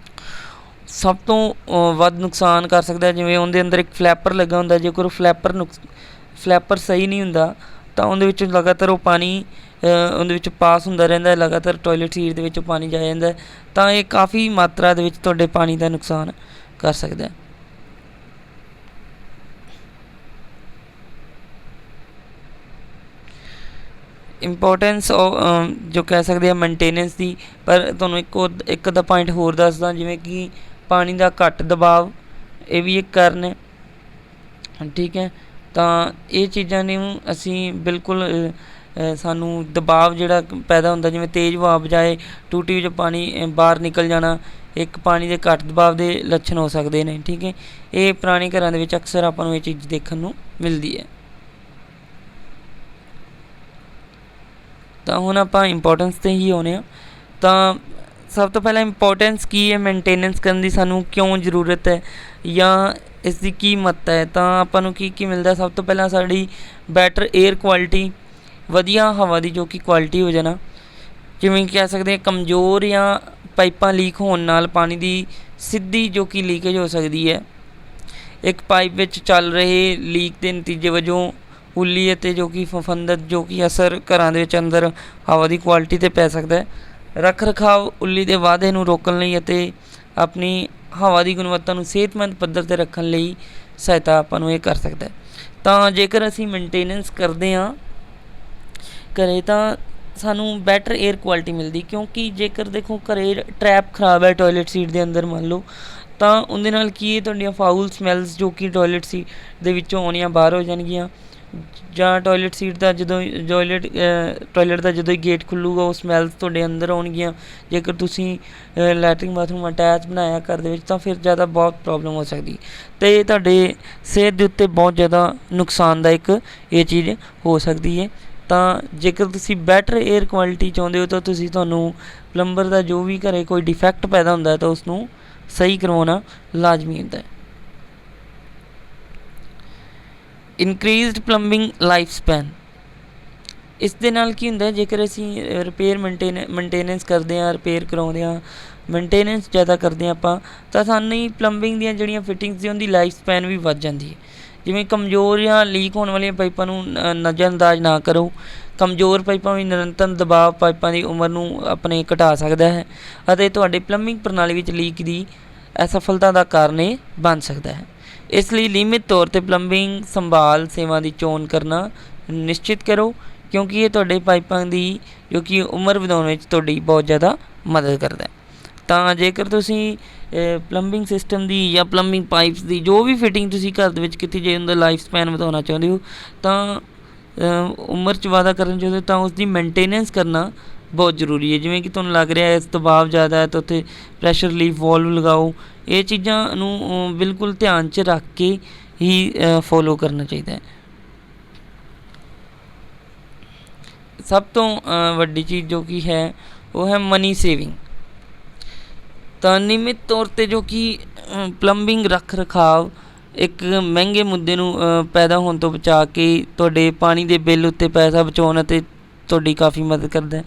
ਸਭ ਤੋਂ ਵੱਧ ਨੁਕਸਾਨ ਕਰ ਸਕਦਾ। ਜਿਵੇਂ ਉਹਦੇ ਅੰਦਰ ਇੱਕ ਫਲੈਪਰ ਲੱਗਾ ਹੁੰਦਾ, ਜੇਕਰ ਉਹ ਫਲੈਪਰ ਸਹੀ ਨਹੀਂ ਹੁੰਦਾ ਤਾਂ ਉਹਦੇ ਵਿੱਚ ਲਗਾਤਾਰ ਉਹ ਪਾਣੀ ਉਹਦੇ ਵਿੱਚ ਪਾਸ ਹੁੰਦਾ ਰਹਿੰਦਾ, ਲਗਾਤਾਰ ਟੋਇਲਟ ਸੀਟ ਦੇ ਵਿੱਚ ਪਾਣੀ ਜਾ ਜਾਂਦਾ, ਤਾਂ ਇਹ ਕਾਫੀ ਮਾਤਰਾ ਦੇ ਵਿੱਚ ਤੁਹਾਡੇ ਪਾਣੀ ਦਾ ਨੁਕਸਾਨ ਕਰ ਸਕਦਾ। ਇੰਪੋਰਟੈਂਸ ਜੋ ਕਹਿ ਸਕਦੇ ਆ ਮੇਨਟੇਨੈਂਸ ਦੀ, ਪਰ ਤੁਹਾਨੂੰ ਇੱਕ ਅੱਧਾ ਪੁਆਇੰਟ ਹੋਰ ਦੱਸਦਾ, ਜਿਵੇਂ ਕਿ ਪਾਣੀ ਦਾ ਘੱਟ ਦਬਾਅ ਇਹ ਵੀ ਇੱਕ ਕਾਰਨ ਹੈ, ਠੀਕ ਹੈ। ਤਾਂ ਇਹ ਚੀਜ਼ਾਂ ਨੂੰ ਅਸੀਂ ਬਿਲਕੁਲ ਸਾਨੂੰ ਦਬਾਅ ਜਿਹੜਾ ਪੈਦਾ ਹੁੰਦਾ, ਜਿਵੇਂ ਤੇਜ਼ ਵਹਾਅ ਬਜਾਏ ਟੂਟੀ ਵਿੱਚ ਪਾਣੀ ਬਾਹਰ ਨਿਕਲ ਜਾਣਾ, ਇੱਕ ਪਾਣੀ ਦੇ ਘੱਟ ਦਬਾਅ ਦੇ ਲੱਛਣ ਹੋ ਸਕਦੇ ਨੇ, ਠੀਕ ਹੈ। ਇਹ ਪੁਰਾਣੇ ਘਰਾਂ ਦੇ ਵਿੱਚ ਅਕਸਰ ਆਪਾਂ ਨੂੰ ਇਹ ਚੀਜ਼ ਦੇਖਣ ਨੂੰ ਮਿਲਦੀ ਹੈ। ਤਾਂ ਹੁਣ ਆਪਾਂ ਇੰਪੋਰਟੈਂਸ 'ਤੇ ਹੀ ਆਉਂਦੇ ਹਾਂ। ਤਾਂ ਸਭ ਤੋਂ ਪਹਿਲਾਂ ਇੰਪੋਰਟੈਂਸ ਕੀ ਹੈ, ਮੇਨਟੇਨੈਂਸ ਕਰਨ ਦੀ ਸਾਨੂੰ ਕਿਉਂ ਜ਼ਰੂਰਤ ਹੈ ਜਾਂ ਇਸ ਦੀ ਕੀ ਮਹੱਤਤਾ ਹੈ। ਤਾਂ ਆਪਾਂ ਨੂੰ ਕੀ ਮਿਲਦਾ, ਸਭ ਤੋਂ ਪਹਿਲਾਂ ਸਾਡੀ ਬੈਟਰ ਏਅਰ ਕੁਆਲਿਟੀ, ਵਧੀਆ ਹਵਾ ਦੀ ਜੋ ਕਿ ਕੁਆਲਿਟੀ ਹੋ ਜਾਣਾ। ਜਿਵੇਂ ਕਹਿ ਸਕਦੇ ਹਾਂ ਕਮਜ਼ੋਰ ਜਾਂ ਪਾਈਪਾਂ ਲੀਕ ਹੋਣ ਨਾਲ ਪਾਣੀ ਦੀ ਸਿੱਧੀ ਜੋ ਕਿ ਲੀਕੇਜ ਹੋ ਸਕਦੀ ਹੈ। ਇੱਕ ਪਾਈਪ ਵਿੱਚ ਚੱਲ ਰਹੇ ਲੀਕ ਦੇ ਨਤੀਜੇ ਵਜੋਂ ਉੱਲੀ ਅਤੇ ਜੋ ਕਿ ਫਫੰਦਤ ਜੋ ਕਿ ਅਸਰ ਘਰਾਂ ਦੇ ਵਿੱਚ ਅੰਦਰ ਹਵਾ ਦੀ ਕੁਆਲਿਟੀ 'ਤੇ ਪੈ ਸਕਦਾ ਹੈ। ਰੱਖ ਰਖਾਵ ਉੱਲੀ ਦੇ ਵਾਧੇ ਨੂੰ ਰੋਕਣ ਲਈ ਅਤੇ ਆਪਣੀ ਹਵਾ ਦੀ ਗੁਣਵੱਤਾ ਨੂੰ ਸਿਹਤਮੰਦ ਪੱਧਰ 'ਤੇ ਰੱਖਣ ਲਈ ਸਹਾਇਤਾ ਆਪਾਂ ਨੂੰ ਇਹ ਕਰ ਸਕਦਾ ਹੈ। ਤਾਂ ਜੇਕਰ ਅਸੀਂ ਮੇਨਟੇਨੈਂਸ ਕਰਦੇ ਹਾਂ ਘਰੇ ਤਾਂ ਸਾਨੂੰ ਬੈਟਰ ਏਅਰ ਕੁਆਲਿਟੀ ਮਿਲਦੀ, ਕਿਉਂਕਿ ਜੇਕਰ ਦੇਖੋ ਘਰੇ ਟਰੈਪ ਖਰਾਬ ਹੈ ਟੋਇਲਟ ਸੀਟ ਦੇ ਅੰਦਰ ਮੰਨ ਲਓ, ਤਾਂ ਉਹਦੇ ਨਾਲ ਕੀ ਹੈ ਤੁਹਾਡੀਆਂ ਫਾਊਲ ਸਮੈਲਸ ਜੋ ਕਿ ਟੋਇਲਟ ਸੀਟ ਦੇ ਵਿੱਚੋਂ ਆਉਣੀਆਂ ਬਾਹਰ ਹੋ ਜਾਣਗੀਆਂ, ਜਾਂ ਟੋਇਲਟ ਸੀਟ ਦਾ ਜਦੋਂ ਟੋਇਲਟ ਦਾ ਜਦੋਂ ਹੀ ਗੇਟ ਖੁੱਲ੍ਹੂਗਾ ਉਹ ਸਮੈਲਸ ਤੁਹਾਡੇ ਅੰਦਰ ਆਉਣਗੀਆਂ। ਜੇਕਰ ਤੁਸੀਂ ਲੈਟਰਿੰਗ ਬਾਥਰੂਮ ਅਟੈਚ ਬਣਾਇਆ ਘਰ ਦੇ ਵਿੱਚ ਤਾਂ ਫਿਰ ਜ਼ਿਆਦਾ ਬਹੁਤ ਪ੍ਰੋਬਲਮ ਹੋ ਸਕਦੀ ਅਤੇ ਤੁਹਾਡੇ ਸਿਹਤ ਦੇ ਉੱਤੇ ਬਹੁਤ ਜ਼ਿਆਦਾ ਨੁਕਸਾਨਦਾਇਕ ਇਹ ਚੀਜ਼ ਹੋ ਸਕਦੀ ਹੈ। ਤਾਂ ਜੇਕਰ ਤੁਸੀਂ ਬੈਟਰ ਏਅਰ ਕੁਆਲਿਟੀ ਚਾਹੁੰਦੇ ਹੋ ਤਾਂ ਤੁਹਾਨੂੰ ਪਲੰਬਰ ਦਾ ਜੋ ਵੀ ਘਰੇ ਕੋਈ ਡਿਫੈਕਟ ਪੈਦਾ ਹੁੰਦਾ ਤਾਂ ਉਸ ਨੂੰ ਸਹੀ ਕਰਵਾਉਣਾ ਲਾਜ਼ਮੀ ਹੁੰਦਾ ਹੈ। ਇਨਕਰੀਜ਼ਡ ਪਲੰਬਿੰਗ ਲਾਈਫ ਸਪੈਨ, ਇਸ ਦੇ ਨਾਲ ਕੀ ਹੁੰਦਾ, ਜੇਕਰ ਅਸੀਂ ਰਿਪੇਅਰ ਮੇਨਟੇਨੈਂਸ ਕਰਦੇ ਹਾਂ, ਰਿਪੇਅਰ ਕਰਾਉਂਦੇ ਹਾਂ, ਮੇਨਟੇਨੈਂਸ ਜ਼ਿਆਦਾ ਕਰਦੇ ਹਾਂ ਆਪਾਂ, ਤਾਂ ਸਾਨੂੰ ਪਲੰਬਿੰਗ ਦੀਆਂ ਜਿਹੜੀਆਂ ਫਿਟਿੰਗਸ ਦੀ ਉਹਦੀ ਲਾਈਫ ਸਪੈਨ ਵੀ ਵੱਧ ਜਾਂਦੀ ਹੈ। ਜਿਵੇਂ ਕਮਜ਼ੋਰ ਜਾਂ ਲੀਕ ਹੋਣ ਵਾਲੀਆਂ ਪਾਈਪਾਂ ਨੂੰ ਨਜ਼ਰਅੰਦਾਜ਼ ਨਾ ਕਰੋ। ਕਮਜ਼ੋਰ ਪਾਈਪਾਂ ਵੀ ਨਿਰੰਤਰ ਦਬਾਅ ਪਾਈਪਾਂ ਦੀ ਉਮਰ ਨੂੰ ਆਪਣੇ ਘਟਾ ਸਕਦਾ ਹੈ ਅਤੇ ਤੁਹਾਡੇ ਪਲੰਬਿੰਗ ਪ੍ਰਣਾਲੀ ਵਿੱਚ ਲੀਕ ਦੀ ਅਸਫਲਤਾ ਦਾ ਕਾਰਨ ਇਹ ਬਣ ਸਕਦਾ ਹੈ। ਇਸ ਲਈ ਨਿਯਮਿਤ ਤੌਰ 'ਤੇ ਪਲੰਬਿੰਗ ਸੰਭਾਲ ਸੇਵਾ ਦੀ ਚੋਣ ਕਰਨਾ ਨਿਸ਼ਚਿਤ ਕਰੋ, ਕਿਉਂਕਿ ਇਹ ਤੁਹਾਡੇ ਪਾਈਪਾਂ ਦੀ ਜੋ ਕਿ ਉਮਰ ਵਧਾਉਣ ਵਿੱਚ ਤੁਹਾਡੀ ਬਹੁਤ ਜ਼ਿਆਦਾ ਮਦਦ ਕਰਦਾ ਹੈ। ਤਾਂ ਜੇਕਰ ਤੁਸੀਂ ਪਲੰਬਿੰਗ ਸਿਸਟਮ ਦੀ ਜਾਂ ਪਲੰਬਿੰਗ ਪਾਈਪਸ ਦੀ ਜੋ ਵੀ ਫਿਟਿੰਗ ਤੁਸੀਂ ਘਰ ਦੇ ਵਿੱਚ ਕੀਤੀ, ਜੇ ਉਹਦਾ ਲਾਈਫ ਸਪੈਨ ਵਧਾਉਣਾ ਚਾਹੁੰਦੇ ਹੋ ਤਾਂ ਉਮਰ 'ਚ ਵਾਧਾ ਕਰਨ ਚਾਹੁੰਦੇ ਹੋ ਤਾਂ ਉਸ ਦੀ ਮੇਨਟੇਨੈਂਸ ਕਰਨਾ ਬਹੁਤ ਜ਼ਰੂਰੀ ਹੈ। ਜਿਵੇਂ ਕਿ ਤੁਹਾਨੂੰ ਲੱਗ ਰਿਹਾ ਇਸ ਦਬਾਅ ਜ਼ਿਆਦਾ ਹੈ ਤਾਂ ਉੱਥੇ ਪ੍ਰੈਸ਼ਰ ਰਿਲੀਫ ਵਾਲਵ ਲਗਾਓ। ਇਹ ਚੀਜ਼ਾਂ ਨੂੰ ਬਿਲਕੁਲ ਧਿਆਨ 'ਚ ਰੱਖ ਕੇ ਹੀ ਫੋਲੋ ਕਰਨਾ ਚਾਹੀਦਾ ਹੈ। ਸਭ ਤੋਂ ਵੱਡੀ ਚੀਜ਼ ਜੋ ਕਿ ਹੈ ਉਹ ਹੈ ਮਨੀ ਸੇਵਿੰਗ। ਤਾਂ ਨਿਯਮਿਤ ਤੌਰ 'ਤੇ ਜੋ ਕਿ ਪਲੰਬਿੰਗ ਰੱਖ ਰਖਾਵ ਇੱਕ ਮਹਿੰਗੇ ਮੁੱਦੇ ਨੂੰ ਪੈਦਾ ਹੋਣ ਤੋਂ ਬਚਾ ਕੇ ਤੁਹਾਡੇ ਪਾਣੀ ਦੇ ਬਿੱਲ ਉੱਤੇ ਪੈਸਾ ਬਚਾਉਣ ਅਤੇ ਤੁਹਾਡੀ ਕਾਫੀ ਮਦਦ ਕਰਦਾ।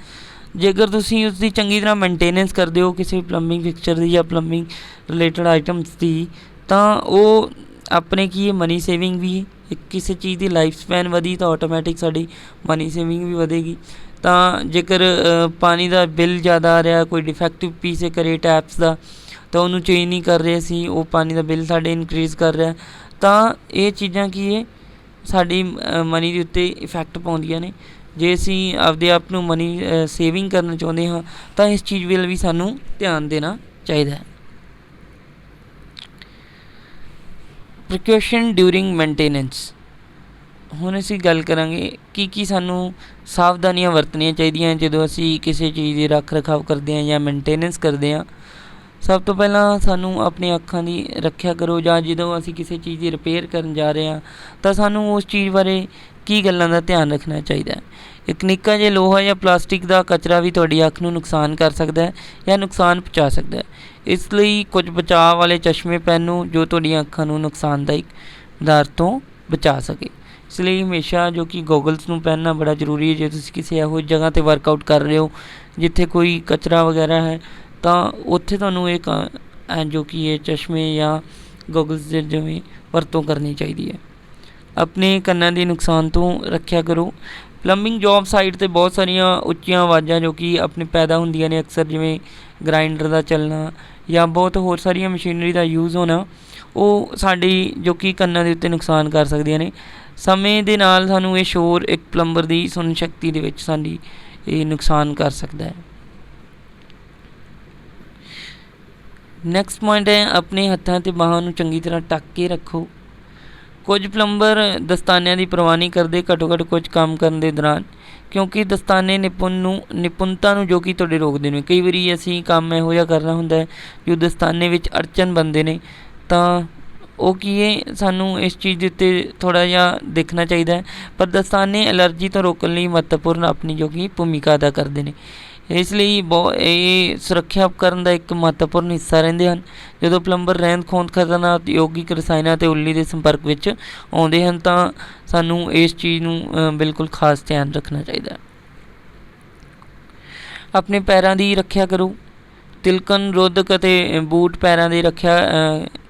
ਜੇਕਰ ਤੁਸੀਂ ਉਸ ਦੀ ਚੰਗੀ ਤਰ੍ਹਾਂ ਮੇਨਟੇਨੈਂਸ ਕਰਦੇ ਹੋ ਕਿਸੇ ਪਲੰਬਿੰਗ ਫਿਕਸਚਰ ਦੀ ਜਾਂ ਪਲੰਬਿੰਗ ਰਿਲੇਟਡ ਆਈਟਮਸ ਦੀ, ਤਾਂ ਉਹ ਆਪਣੇ ਕੀ ਹੈ ਮਨੀ ਸੇਵਿੰਗ ਵੀ ਹੈ। ਇੱਕ ਕਿਸੇ ਚੀਜ਼ ਦੀ ਲਾਈਫ ਸਪੈਨ ਵਧੀ ਤਾਂ ਆਟੋਮੈਟਿਕ ਸਾਡੀ ਮਨੀ ਸੇਵਿੰਗ ਵੀ ਵਧੇਗੀ। ਤਾਂ ਜੇਕਰ ਪਾਣੀ ਦਾ ਬਿੱਲ ਜ਼ਿਆਦਾ ਆ ਰਿਹਾ, ਕੋਈ ਡਿਫੈਕਟਿਵ ਪੀਸ ਹੈ ਘਰੇ ਟੈਪਸ ਦਾ, ਤਾਂ ਉਹਨੂੰ ਚੇਂਜ ਨਹੀਂ ਕਰ ਰਹੇ ਅਸੀਂ, ਉਹ ਪਾਣੀ ਦਾ ਬਿੱਲ ਸਾਡੇ ਇਨਕਰੀਜ਼ ਕਰ ਰਿਹਾ, ਤਾਂ ਇਹ ਚੀਜ਼ਾਂ ਕੀ ਹੈ ਸਾਡੀ ਮਨੀ ਦੇ ਉੱਤੇ ਇਫੈਕਟ ਪਾਉਂਦੀਆਂ ਨੇ। ਜੇ ਅਸੀਂ ਆਪਦੇ ਆਪ ਨੂੰ ਮਨੀ ਸੇਵਿੰਗ ਕਰਨਾ ਚਾਹੁੰਦੇ ਹਾਂ ਤਾਂ ਇਸ ਚੀਜ਼ ਵੱਲ ਵੀ ਸਾਨੂੰ ਧਿਆਨ ਦੇਣਾ ਚਾਹੀਦਾ ਹੈ। Precaution during maintenance. ਹੁਣ ਅਸੀਂ ਗੱਲ ਕਰਾਂਗੇ ਕੀ ਸਾਨੂੰ ਸਾਵਧਾਨੀਆਂ ਵਰਤਣੀਆਂ ਚਾਹੀਦੀਆਂ ਜਦੋਂ ਅਸੀਂ ਕਿਸੇ ਚੀਜ਼ ਦੀ ਰੱਖ ਰਖਾਵ ਕਰਦੇ ਹਾਂ ਜਾਂ ਮੇਨਟੇਨੈਂਸ ਕਰਦੇ ਹਾਂ। ਸਭ ਤੋਂ ਪਹਿਲਾਂ ਸਾਨੂੰ ਆਪਣੀ ਅੱਖਾਂ ਦੀ ਰੱਖਿਆ ਕਰੋ, ਜਾਂ ਜਦੋਂ ਅਸੀਂ ਕਿਸੇ ਚੀਜ਼ ਦੀ ਰਿਪੇਅਰ ਕਰਨ ਜਾ ਰਹੇ ਹਾਂ ਤਾਂ ਸਾਨੂੰ ਉਸ ਚੀਜ਼ ਬਾਰੇ ਕੀ ਗੱਲਾਂ ਦਾ ਧਿਆਨ ਰੱਖਣਾ ਚਾਹੀਦਾ ਹੈ। ਇੱਕ ਨਿੱਕਾ ਜਿਹਾ ਲੋਹਾ ਜਾਂ ਪਲਾਸਟਿਕ ਦਾ ਕਚਰਾ ਵੀ ਤੁਹਾਡੀ ਅੱਖ ਨੂੰ ਨੁਕਸਾਨ ਕਰ ਸਕਦਾ ਹੈ ਜਾਂ ਨੁਕਸਾਨ ਪਹੁੰਚਾ ਸਕਦਾ ਹੈ। ਇਸ ਲਈ ਕੁਝ ਬਚਾਅ ਵਾਲੇ ਚਸ਼ਮੇ ਪਹਿਨੋ ਜੋ ਤੁਹਾਡੀਆਂ ਅੱਖਾਂ ਨੂੰ ਨੁਕਸਾਨਦਾਇਕ ਪਦਾਰਥ ਤੋਂ ਬਚਾ ਸਕੇ। ਇਸ ਲਈ ਹਮੇਸ਼ਾ ਜੋ ਕਿ ਗੋਗਲਸ ਨੂੰ ਪਹਿਨਣਾ ਬੜਾ ਜ਼ਰੂਰੀ ਹੈ। ਜੇ ਤੁਸੀਂ ਕਿਸੇ ਇਹੋ ਜਿਹੀ ਜਗ੍ਹਾ 'ਤੇ ਵਰਕਆਊਟ ਕਰ ਰਹੇ ਹੋ ਜਿੱਥੇ ਕੋਈ ਕਚਰਾ ਵਗੈਰਾ ਹੈ ਤਾਂ ਉੱਥੇ ਤੁਹਾਨੂੰ ਇੱਕ ਜੋ ਕਿ ਇਹ ਚਸ਼ਮੇ ਜਾਂ ਗੋਗਲਸ ਦੇ ਜਿਵੇਂ ਵਰਤੋਂ ਕਰਨੀ ਚਾਹੀਦੀ ਹੈ। ਆਪਣੇ ਕੰਨਾਂ ਦੇ ਨੁਕਸਾਨ ਤੋਂ ਰੱਖਿਆ ਕਰੋ। ਪਲੰਬਿੰਗ ਜੋਬ ਸਾਈਟ 'ਤੇ ਬਹੁਤ ਸਾਰੀਆਂ ਉੱਚੀਆਂ ਆਵਾਜ਼ਾਂ ਜੋ ਕਿ ਆਪਣੇ ਪੈਦਾ ਹੁੰਦੀਆਂ ਨੇ, ਅਕਸਰ ਜਿਵੇਂ ਗਰਾਈਂਡਰ ਦਾ ਚੱਲਣਾ ਜਾਂ ਬਹੁਤ ਹੋਰ ਸਾਰੀਆਂ ਮਸ਼ੀਨਰੀ ਦਾ ਯੂਜ਼ ਹੋਣਾ, ਉਹ ਸਾਡੀ ਜੋ ਕਿ ਕੰਨਾਂ ਦੇ ਉੱਤੇ ਨੁਕਸਾਨ ਕਰ ਸਕਦੀਆਂ ਨੇ। ਸਮੇਂ ਦੇ ਨਾਲ ਸਾਨੂੰ ਇਹ ਸ਼ੋਰ ਇੱਕ ਪਲੰਬਰ ਦੀ ਸੁਣਨ ਸ਼ਕਤੀ ਦੇ ਵਿੱਚ ਸਾਡੀ ਇਹ ਨੁਕਸਾਨ ਕਰ ਸਕਦਾ ਹੈ। ਨੈਕਸਟ ਪੁਆਇੰਟ ਹੈ ਆਪਣੇ ਹੱਥਾਂ ਅਤੇ ਬਾਹਾਂ ਨੂੰ ਚੰਗੀ ਤਰ੍ਹਾਂ ਢੱਕ ਕੇ ਰੱਖੋ। ਕੁਝ ਪਲੰਬਰ ਦਸਤਾਨਿਆਂ ਦੀ ਪਰਵਾਹ ਨਹੀਂ ਕਰਦੇ ਘੱਟੋ ਘੱਟ ਕੁਝ ਕੰਮ ਕਰਨ ਦੇ ਦੌਰਾਨ, ਕਿਉਂਕਿ ਦਸਤਾਨੇ ਨਿਪੁੰਨਤਾ ਨੂੰ ਜੋ ਕਿ ਤੁਹਾਡੇ ਰੋਕਦੇ ਨੇ। ਕਈ ਵਾਰੀ ਅਸੀਂ ਕੰਮ ਇਹੋ ਜਿਹਾ ਕਰਨਾ ਹੁੰਦਾ ਹੈ ਜੋ ਦਸਤਾਨੇ ਵਿੱਚ ਅੜਚਨ ਬਣਦੇ ਨੇ, ਤਾਂ ਉਹ ਕੀ ਹੈ ਸਾਨੂੰ ਇਸ ਚੀਜ਼ ਦੇ ਉੱਤੇ ਥੋੜ੍ਹਾ ਜਿਹਾ ਦੇਖਣਾ ਚਾਹੀਦਾ ਹੈ। ਪਰ ਦਸਤਾਨੇ ਐਲਰਜੀ ਤੋਂ ਰੋਕਣ ਲਈ ਮਹੱਤਵਪੂਰਨ ਆਪਣੀ ਜੋ ਕਿ ਭੂਮਿਕਾ ਅਦਾ ਕਰਦੇ ਨੇ। ਇਸ ਲਈ ਇਹ ਸੁਰੱਖਿਆ ਉਪਕਰਨ ਦਾ ਇੱਕ ਮਹੱਤਵਪੂਰਨ ਹਿੱਸਾ ਰਹਿੰਦੇ ਹਨ। ਜਦੋਂ ਪਲੰਬਰ ਰਹਿੰਦ ਖੂੰਹਦ ਖਤਰਨਾਕ ਯੋਗਿਕ ਰਸਾਇਣਾਂ ਅਤੇ ਉੱਲੀ ਦੇ ਸੰਪਰਕ ਵਿੱਚ ਆਉਂਦੇ ਹਨ ਤਾਂ ਸਾਨੂੰ ਇਸ ਚੀਜ਼ ਨੂੰ ਬਿਲਕੁਲ ਖਾਸ ਧਿਆਨ ਰੱਖਣਾ ਚਾਹੀਦਾ। ਆਪਣੇ ਪੈਰਾਂ ਦੀ ਰੱਖਿਆ ਕਰੋ। ਤਿਲਕਣ ਰੋਧਕ ਅਤੇ ਬੂਟ ਪੈਰਾਂ ਦੀ ਰੱਖਿਆ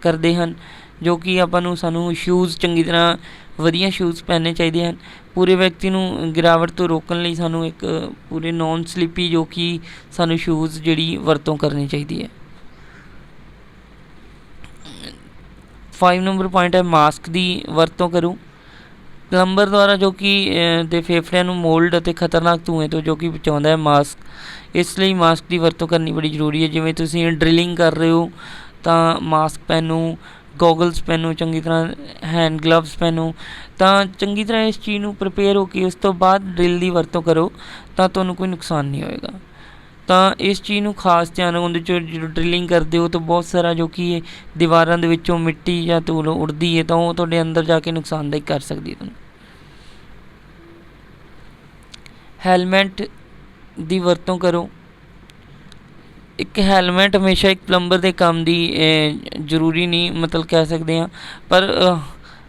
ਕਰਦੇ ਹਨ, ਜੋ ਕਿ ਸਾਨੂੰ ਸ਼ੂਜ਼ ਚੰਗੀ ਤਰ੍ਹਾਂ ਵਧੀਆ ਸ਼ੂਜ਼ ਪਹਿਨਣੇ ਚਾਹੀਦੇ ਹਨ। ਪੂਰੇ ਵਿਅਕਤੀ ਨੂੰ ਗਿਰਾਵਟ ਤੋਂ ਰੋਕਣ ਲਈ ਸਾਨੂੰ ਇੱਕ ਪੂਰੇ ਨੋਨ ਸਲਿੱਪੀ ਜੋ ਕਿ ਸਾਨੂੰ ਸ਼ੂਜ਼ ਜਿਹੜੀ ਵਰਤੋਂ ਕਰਨੀ ਚਾਹੀਦੀ ਹੈ। 5 ਨੰਬਰ ਪੁਆਇੰਟ ਹੈ ਮਾਸਕ ਦੀ ਵਰਤੋਂ ਕਰੋ। ਪਲੰਬਰ ਦੁਆਰਾ ਜੋ ਕਿ ਦੇ ਫੇਫੜਿਆਂ ਨੂੰ ਮੋਲਡ ਅਤੇ ਖਤਰਨਾਕ ਧੂੰਏਂ ਤੋਂ ਜੋ ਕਿ ਬਚਾਉਂਦਾ ਹੈ ਮਾਸਕ, ਇਸ ਲਈ ਮਾਸਕ ਦੀ ਵਰਤੋਂ ਕਰਨੀ ਬੜੀ ਜ਼ਰੂਰੀ ਹੈ। ਜਿਵੇਂ ਤੁਸੀਂ ਡਰਿਲਿੰਗ ਕਰ ਰਹੇ ਹੋ ਤਾਂ ਮਾਸਕ ਪਹਿਨੋ, ਗੋਗਲਸ ਪਹਿਨੋ, ਚੰਗੀ ਤਰ੍ਹਾਂ ਹੈਂਡ ਗਲਵਸ ਪਹਿਨੋ, ਤਾਂ ਚੰਗੀ ਤਰ੍ਹਾਂ ਇਸ ਚੀਜ਼ ਨੂੰ ਪ੍ਰੀਪੇਅਰ ਹੋ ਕੇ ਉਸ ਤੋਂ ਬਾਅਦ ਡਰਿਲ ਦੀ ਵਰਤੋਂ ਕਰੋ ਤਾਂ ਤੁਹਾਨੂੰ ਕੋਈ ਨੁਕਸਾਨ ਨਹੀਂ ਹੋਏਗਾ। ਤਾਂ ਇਸ ਚੀਜ਼ ਨੂੰ ਖਾਸ ਧਿਆਨ ਉਹਦੇ 'ਚ ਜਦੋਂ ਡਰਿਲਿੰਗ ਕਰਦੇ ਹੋ ਤਾਂ ਬਹੁਤ ਸਾਰਾ ਜੋ ਕਿ ਦੀਵਾਰਾਂ ਦੇ ਵਿੱਚੋਂ ਮਿੱਟੀ ਜਾਂ ਧੂੜ ਉੱਡਦੀ ਹੈ ਤਾਂ ਉਹ ਤੁਹਾਡੇ ਅੰਦਰ ਜਾ ਕੇ ਨੁਕਸਾਨਦਾਇਕ ਕਰ ਸਕਦੀ ਹੈ ਤੁਹਾਨੂੰ। ਹੈਲਮਟ ਦੀ ਵਰਤੋਂ ਕਰੋ। ਇੱਕ ਹੈਲਮਟ ਹਮੇਸ਼ਾ ਇੱਕ ਪਲੰਬਰ ਦੇ ਕੰਮ ਦੀ ਜ਼ਰੂਰੀ ਨਹੀਂ ਮਤਲਬ ਕਹਿ ਸਕਦੇ ਹਾਂ,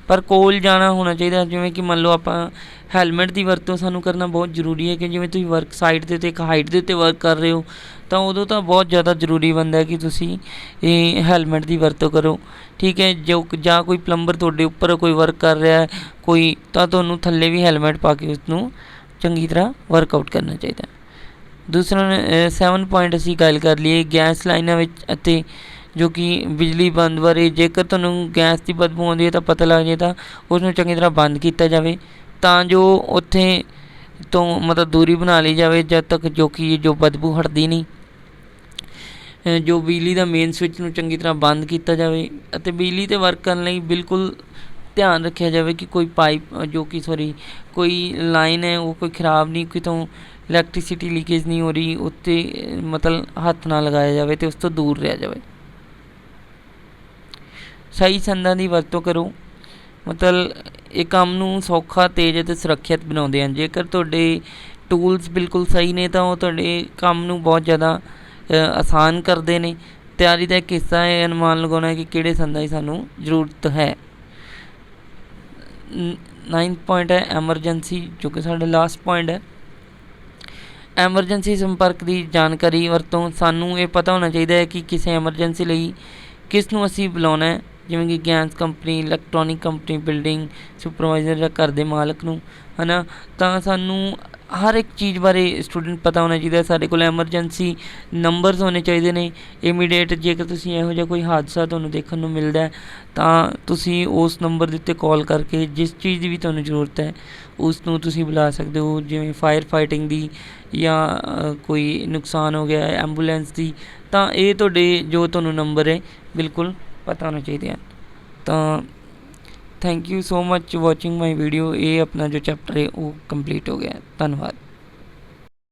ਪਰ ਕੋਲ ਜਾਣਾ ਹੋਣਾ ਚਾਹੀਦਾ। ਜਿਵੇਂ ਕਿ ਮੰਨ ਲਓ ਆਪਾਂ ਹੈਲਮਟ ਦੀ ਵਰਤੋਂ ਸਾਨੂੰ ਕਰਨਾ ਬਹੁਤ ਜ਼ਰੂਰੀ ਹੈ ਕਿ ਜਿਵੇਂ ਤੁਸੀਂ ਵਰਕ ਸਾਈਟ ਦੇ ਉੱਤੇ ਇੱਕ ਹਾਈਟ ਦੇ ਉੱਤੇ ਵਰਕ ਕਰ ਰਹੇ ਹੋ ਤਾਂ ਉਦੋਂ ਤਾਂ ਬਹੁਤ ਜ਼ਿਆਦਾ ਜ਼ਰੂਰੀ ਬਣਦਾ ਕਿ ਤੁਸੀਂ ਇਹ ਹੈਲਮਟ ਦੀ ਵਰਤੋਂ ਕਰੋ। ਠੀਕ ਹੈ, ਜਾਂ ਕੋਈ ਪਲੰਬਰ ਤੁਹਾਡੇ ਉੱਪਰ ਕੋਈ ਵਰਕ ਕਰ ਰਿਹਾ ਕੋਈ, ਤਾਂ ਤੁਹਾਨੂੰ ਥੱਲੇ ਵੀ ਹੈਲਮਟ ਪਾ ਕੇ ਉਸਨੂੰ ਚੰਗੀ ਤਰ੍ਹਾਂ ਵਰਕਆਊਟ ਕਰਨਾ ਚਾਹੀਦਾ। ਦੂਸਰਾ 7 ਪੁਆਇੰਟ ਅਸੀਂ ਗੱਲ ਕਰ ਲਈਏ ਗੈਸ ਲਾਈਨਾਂ ਵਿੱਚ ਅਤੇ ਜੋ ਕਿ ਬਿਜਲੀ ਬੰਦ ਬਾਰੇ। ਜੇਕਰ ਤੁਹਾਨੂੰ ਗੈਸ ਦੀ ਬਦਬੂ ਆਉਂਦੀ ਹੈ ਤਾਂ ਪਤਾ ਲੱਗ ਜਾਏ ਤਾਂ ਉਸਨੂੰ ਚੰਗੀ ਤਰ੍ਹਾਂ ਬੰਦ ਕੀਤਾ ਜਾਵੇ ਤਾਂ ਜੋ ਉੱਥੇ ਤੋਂ ਮਤਲਬ ਦੂਰੀ ਬਣਾ ਲਈ ਜਾਵੇ ਜਦ ਤੱਕ ਜੋ ਬਦਬੂ ਹਟਦੀ ਨਹੀਂ। ਜੋ ਬਿਜਲੀ ਦਾ ਮੇਨ ਸਵਿੱਚ ਨੂੰ ਚੰਗੀ ਤਰ੍ਹਾਂ ਬੰਦ ਕੀਤਾ ਜਾਵੇ ਅਤੇ ਬਿਜਲੀ 'ਤੇ ਵਰਕ ਕਰਨ ਲਈ ਬਿਲਕੁਲ ਧਿਆਨ ਰੱਖਿਆ ਜਾਵੇ ਕਿ ਕੋਈ ਪਾਈਪ ਕੋਈ ਲਾਈਨ ਹੈ ਉਹ ਕੋਈ ਖ਼ਰਾਬ ਨਹੀਂ, ਕਿਤੋਂ ਇਲੈਕਟ੍ਰੀਸਿਟੀ ਲੀਕੇਜ ਨਹੀਂ ਹੋ ਰਹੀ, ਉੱਤੇ ਮਤਲਬ ਹੱਥ ਨਾ ਲਗਾਇਆ ਜਾਵੇ ਅਤੇ ਉਸ ਤੋਂ ਦੂਰ ਰਿਹਾ ਜਾਵੇ। ਸਹੀ ਸੰਦਾਂ ਦੀ ਵਰਤੋਂ ਕਰੋ। ਮਤਲਬ ਇਹ ਕੰਮ ਨੂੰ ਸੌਖਾ, ਤੇਜ਼ ਅਤੇ ਸੁਰੱਖਿਅਤ ਬਣਾਉਂਦੇ ਹਨ। ਜੇਕਰ ਤੁਹਾਡੇ ਟੂਲਸ ਬਿਲਕੁਲ ਸਹੀ ਨੇ ਤਾਂ ਉਹ ਤੁਹਾਡੇ ਕੰਮ ਨੂੰ ਬਹੁਤ ਜ਼ਿਆਦਾ ਆਸਾਨ ਕਰਦੇ ਨੇ। ਤਿਆਰੀ ਦਾ ਇੱਕ ਹਿੱਸਾ ਇਹ ਅਨੁਮਾਨ ਲਗਾਉਣਾ ਕਿ ਕਿਹੜੇ ਸੰਦਾਂ ਦੀ ਸਾਨੂੰ ਜ਼ਰੂਰਤ ਹੈ। 9 ਪੁਆਇੰਟ ਹੈ ਐਮਰਜੈਂਸੀ, ਜੋ ਕਿ ਸਾਡਾ ਲਾਸਟ ਪੁਆਇੰਟ ਹੈ। ਐਮਰਜੈਂਸੀ ਸੰਪਰਕ ਦੀ ਜਾਣਕਾਰੀ ਵਰਤੋਂ। ਸਾਨੂੰ ਇਹ ਪਤਾ ਹੋਣਾ ਚਾਹੀਦਾ ਹੈ ਕਿ ਕਿਸੇ ਐਮਰਜੈਂਸੀ ਲਈ ਕਿਸ ਨੂੰ ਅਸੀਂ ਬੁਲਾਉਣਾ ਹੈ ਜਿਵੇਂ ਕਿ gas company, electronic company, building supervisor ਜਾਂ ਘਰ ਦੇ ਮਾਲਕ ਨੂੰ, ਹੈ ਨਾ। ਤਾਂ ਸਾਨੂੰ ਹਰ ਇੱਕ ਚੀਜ਼ ਬਾਰੇ ਸਟੂਡੈਂਟ ਪਤਾ ਹੋਣਾ ਚਾਹੀਦਾ। ਸਾਡੇ ਕੋਲ ਐਮਰਜੈਂਸੀ ਨੰਬਰਸ ਹੋਣੇ ਚਾਹੀਦੇ ਨੇ ਇਮੀਡੀਏਟ। ਜੇਕਰ ਤੁਸੀਂ ਇਹੋ ਜਿਹਾ ਕੋਈ ਹਾਦਸਾ ਤੁਹਾਨੂੰ ਦੇਖਣ ਨੂੰ ਮਿਲਦਾ ਤਾਂ ਤੁਸੀਂ ਉਸ ਨੰਬਰ ਦੇ ਉੱਤੇ ਕਾਲ ਕਰਕੇ ਜਿਸ ਚੀਜ਼ ਦੀ ਵੀ ਤੁਹਾਨੂੰ ਜ਼ਰੂਰਤ ਹੈ ਉਸ ਨੂੰ ਤੁਸੀਂ ਬੁਲਾ ਸਕਦੇ ਹੋ, ਜਿਵੇਂ ਫਾਇਰ ਫਾਈਟਿੰਗ ਦੀ ਜਾਂ ਕੋਈ ਨੁਕਸਾਨ ਹੋ ਗਿਆ ਐਂਬੂਲੈਂਸ ਦੀ। ਤਾਂ ਇਹ ਤੁਹਾਡੇ ਜੋ ਤੁਹਾਨੂੰ ਨੰਬਰ ਹੈ ਬਿਲਕੁਲ ਪਤਾ ਹੋਣਾ ਚਾਹੀਦੇ ਹਨ। ਤਾਂ thank you so much watching my video. ਇਹ ਆਪਣਾ ਜੋ ਚੈਪਟਰ ਹੈ ਉਹ ਕੰਪਲੀਟ ਹੋ ਗਿਆ। ਧੰਨਵਾਦ।